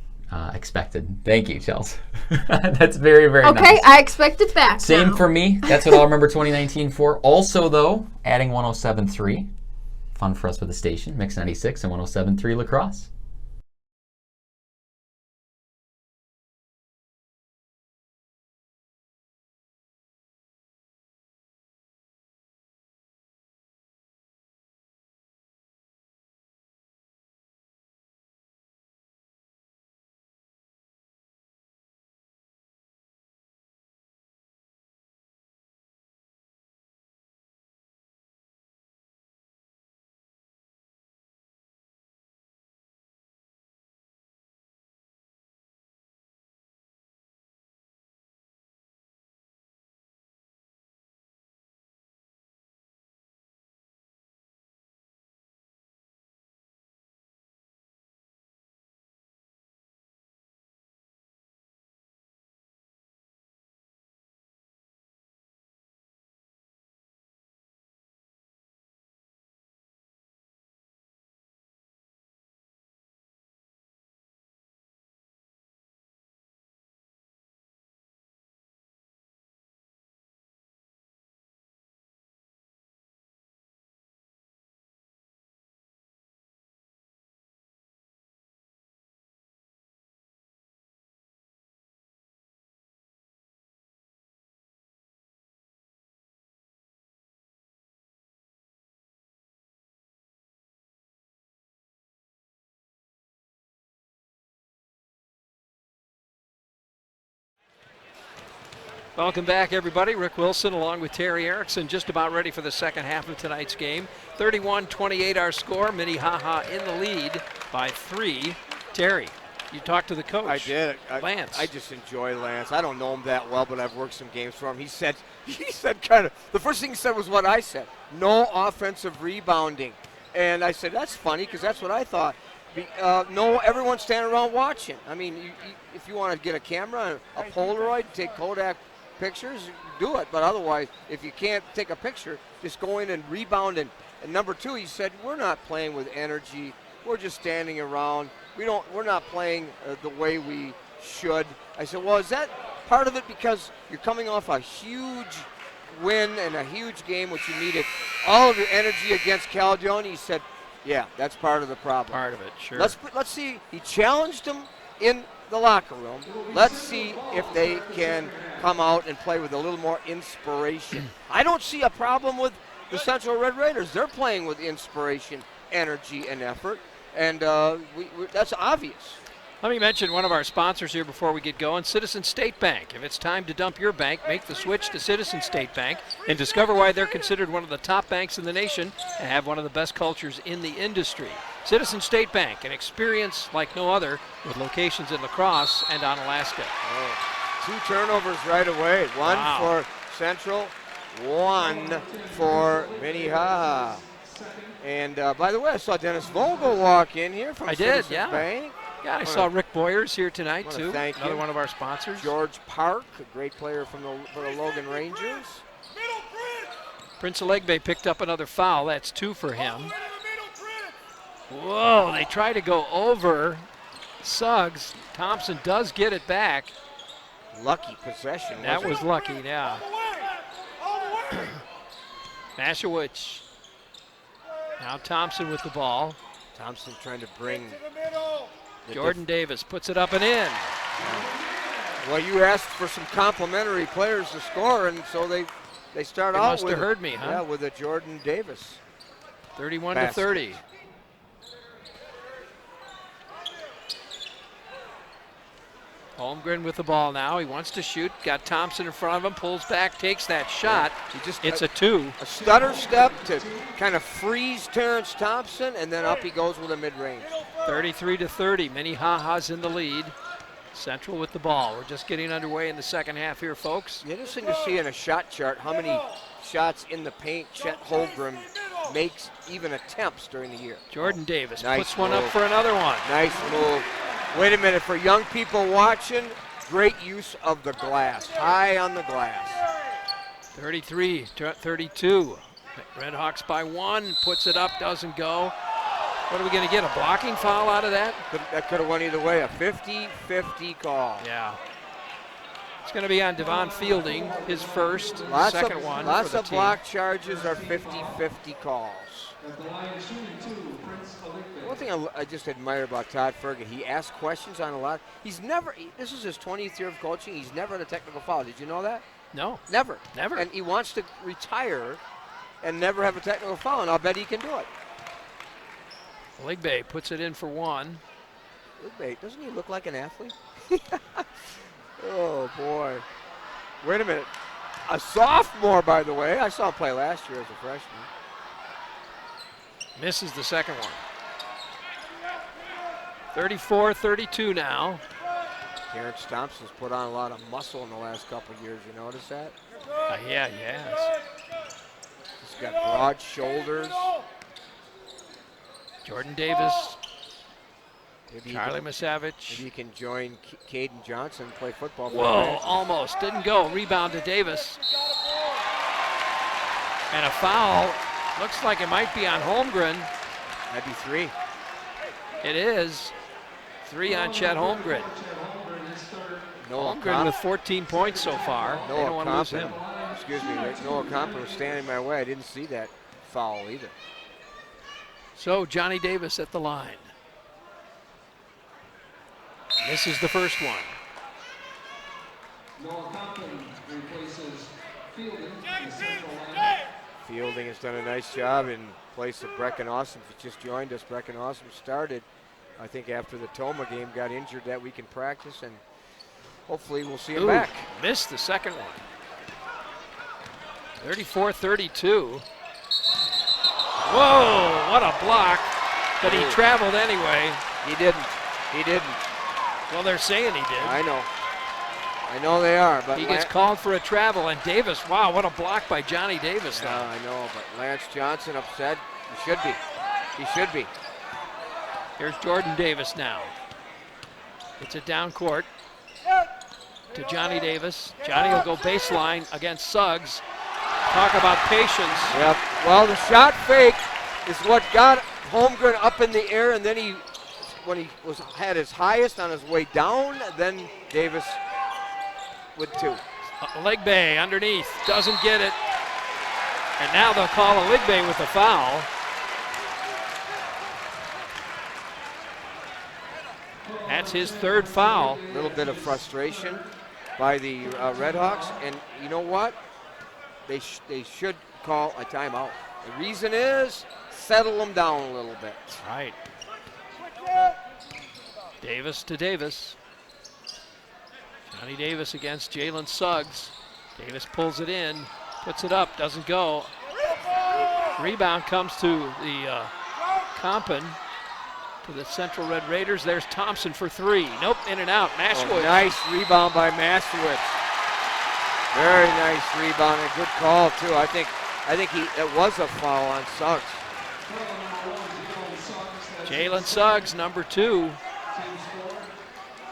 expected. Thank you, Chelsea. That's very, very nice. Okay, I expect it back Same now. for me. That's what I'll remember 2019 for. Also, though, adding 107.3. Fun for us with the station. Mix 96 and 107.3 La Crosse. Welcome back, everybody. Rick Wilson along with Terry Erickson just about ready for the second half of tonight's game. 31-28 our score. Minnehaha in the lead by 3. Terry, you talked to the coach. I did. Lance. I just enjoy Lance. I don't know him that well, but I've worked some games for him. He said kind of, the first thing he said was what I said. No offensive rebounding. And I said, that's funny because that's what I thought. No, everyone's standing around watching. I mean, if you want to get a camera, a Polaroid, take Kodak pictures, do it. But otherwise, if you can't take a picture, just go in and rebound. And number 2, he said, we're not playing with energy. We're just standing around. We're not playing the way we should. I said, well, is that part of it because you're coming off a huge win and a huge game, which you needed all of your energy against Caledonia? He said, yeah, that's part of the problem. Part of it, sure. Let's see. He challenged them in the locker room. Let's see if they can come out and play with a little more inspiration. I don't see a problem with the Central Red Raiders. They're playing with inspiration, energy, and effort, and that's obvious. Let me mention one of our sponsors here before we get going, Citizen State Bank. If it's time to dump your bank, make the switch to Citizen State Bank and discover why they're considered one of the top banks in the nation and have one of the best cultures in the industry. Citizen State Bank, an experience like no other with locations in La Crosse and on Alaska. Oh, 2 turnovers right away. One for Central, 1 for Minnehaha. And by the way, I saw Dennis Vogel walk in here from I did, Citizens yeah. Bank. Yeah, I saw Rick Boyers here tonight, too. Thank Another you. one of our sponsors. George Park, a great player for the Logan Rangers. Prince Alegbe picked up another foul. That's 2 for him. Whoa, they try to go over Suggs. Thompson does get it back. Lucky possession. That was lucky, yeah. Mashewicz. Now Thompson with the ball. Thompson trying to bring Jordan Davis puts it up and in. Well, you asked for some complimentary players to score, and so they start They out must with have heard me, huh? Yeah, with a Jordan Davis. 31 basket. to 30. Holmgren with the ball now. He wants to shoot. Got Thompson in front of him. Pulls back, takes that shot. It's a 2. A stutter step to kind of freeze Terrence Thompson, and then up he goes with a mid-range. 33 to 30. Minnehaha's in the lead. Central with the ball. We're just getting underway in the second half here, folks. Interesting to see in a shot chart how many shots in the paint Chet Holmgren makes, even attempts during the year. Jordan Davis Nice puts one move. up for another one. Nice move. Wait a minute, for young people watching, great use of the glass, high on the glass. 33-32. Redhawks by 1, puts it up, doesn't go. What are we going to get, a blocking foul out of that? That could have went either way, a 50-50 call. Yeah. It's going to be on Devon Fielding, his first, Lots second of, one Lots for the of team. block charges are 50-50 calls. One thing I just admire about Todd Ferguson, he asks questions on a lot. This is his 20th year of coaching, he's never had a technical foul. Did you know that? No. Never. Never. And he wants to retire and never have a technical foul, and I'll bet he can do it. Ligbe puts it in for 1. Ligbe, doesn't he look like an athlete? Oh, boy. Wait a minute. A sophomore, by the way. I saw him play last year as a freshman. Misses the second one. 34-32 now. Terrence Thompson's put on a lot of muscle in the last couple of years. You notice that? Yeah, he has. He's got broad shoulders. Jordan Davis. Maybe Charlie Misavich. Maybe you can join Caden Johnson and play football. Whoa, almost. Didn't go. Rebound to Davis. And a foul. Looks like it might be on Holmgren. That'd be 3. It is. 3 on Chet Holmgren. Holmgren with 14 points so far. They don't want to lose him. Excuse me, Noah Compton was standing in my way. I didn't see that foul either. So Johnny Davis at the line. This is the first one. Noah Compton replaces Fielding in the central line. Fielding has done a nice job in place of Brecken Awesome. If you just joined us, Brecken Awesome started, I think, after the Toma game, got injured that week in practice, and hopefully we'll see him back. Missed the second one. 34-32. Whoa, what a block. But he traveled anyway. He didn't. He didn't. Well, they're saying he did. I know. I know they are, but he gets called for a travel, and Davis, wow, what a block by Johnny Davis. Yeah, I know, but Lance Johnson upset. He should be. He should be. Here's Jordan Davis now. It's a down court to Johnny Davis. Johnny will go baseline against Suggs. Talk about patience. Yep. Well, the shot fake is what got Holmgren up in the air, and then when he had his highest on his way down, then Davis with 2. Ligbe underneath, doesn't get it. And now they'll call a Ligbe with a foul. That's his 3rd foul. A little bit of frustration by the Redhawks, and you know what? They should call a timeout. The reason is settle them down a little bit. Right. Davis to Davis. Johnny Davis against Jalen Suggs. Davis pulls it in, puts it up, doesn't go. Rebound comes to the Compton, to the Central Red Raiders. There's Thompson for 3. Nope, in and out. Mashewicz. Oh, nice rebound by Mashewicz. Very nice rebound and good call too. I think it was a foul on Suggs. Jalen Suggs, number 2.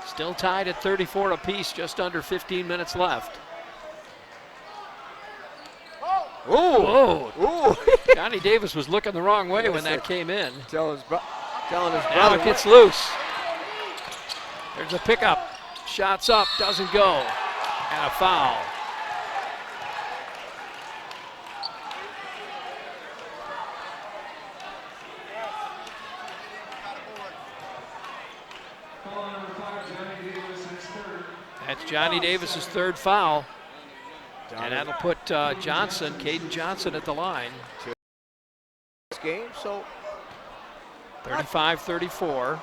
Still tied at 34 apiece, just under 15 minutes left. Ooh. Ooh. Johnny Davis was looking the wrong way when that came in. Telling his brother. Now it gets loose. There's a pickup. Shots up, doesn't go. And a foul. That's Johnny Davis's 3rd foul. And that'll put Caden Johnson at the line. This game, so 35-34.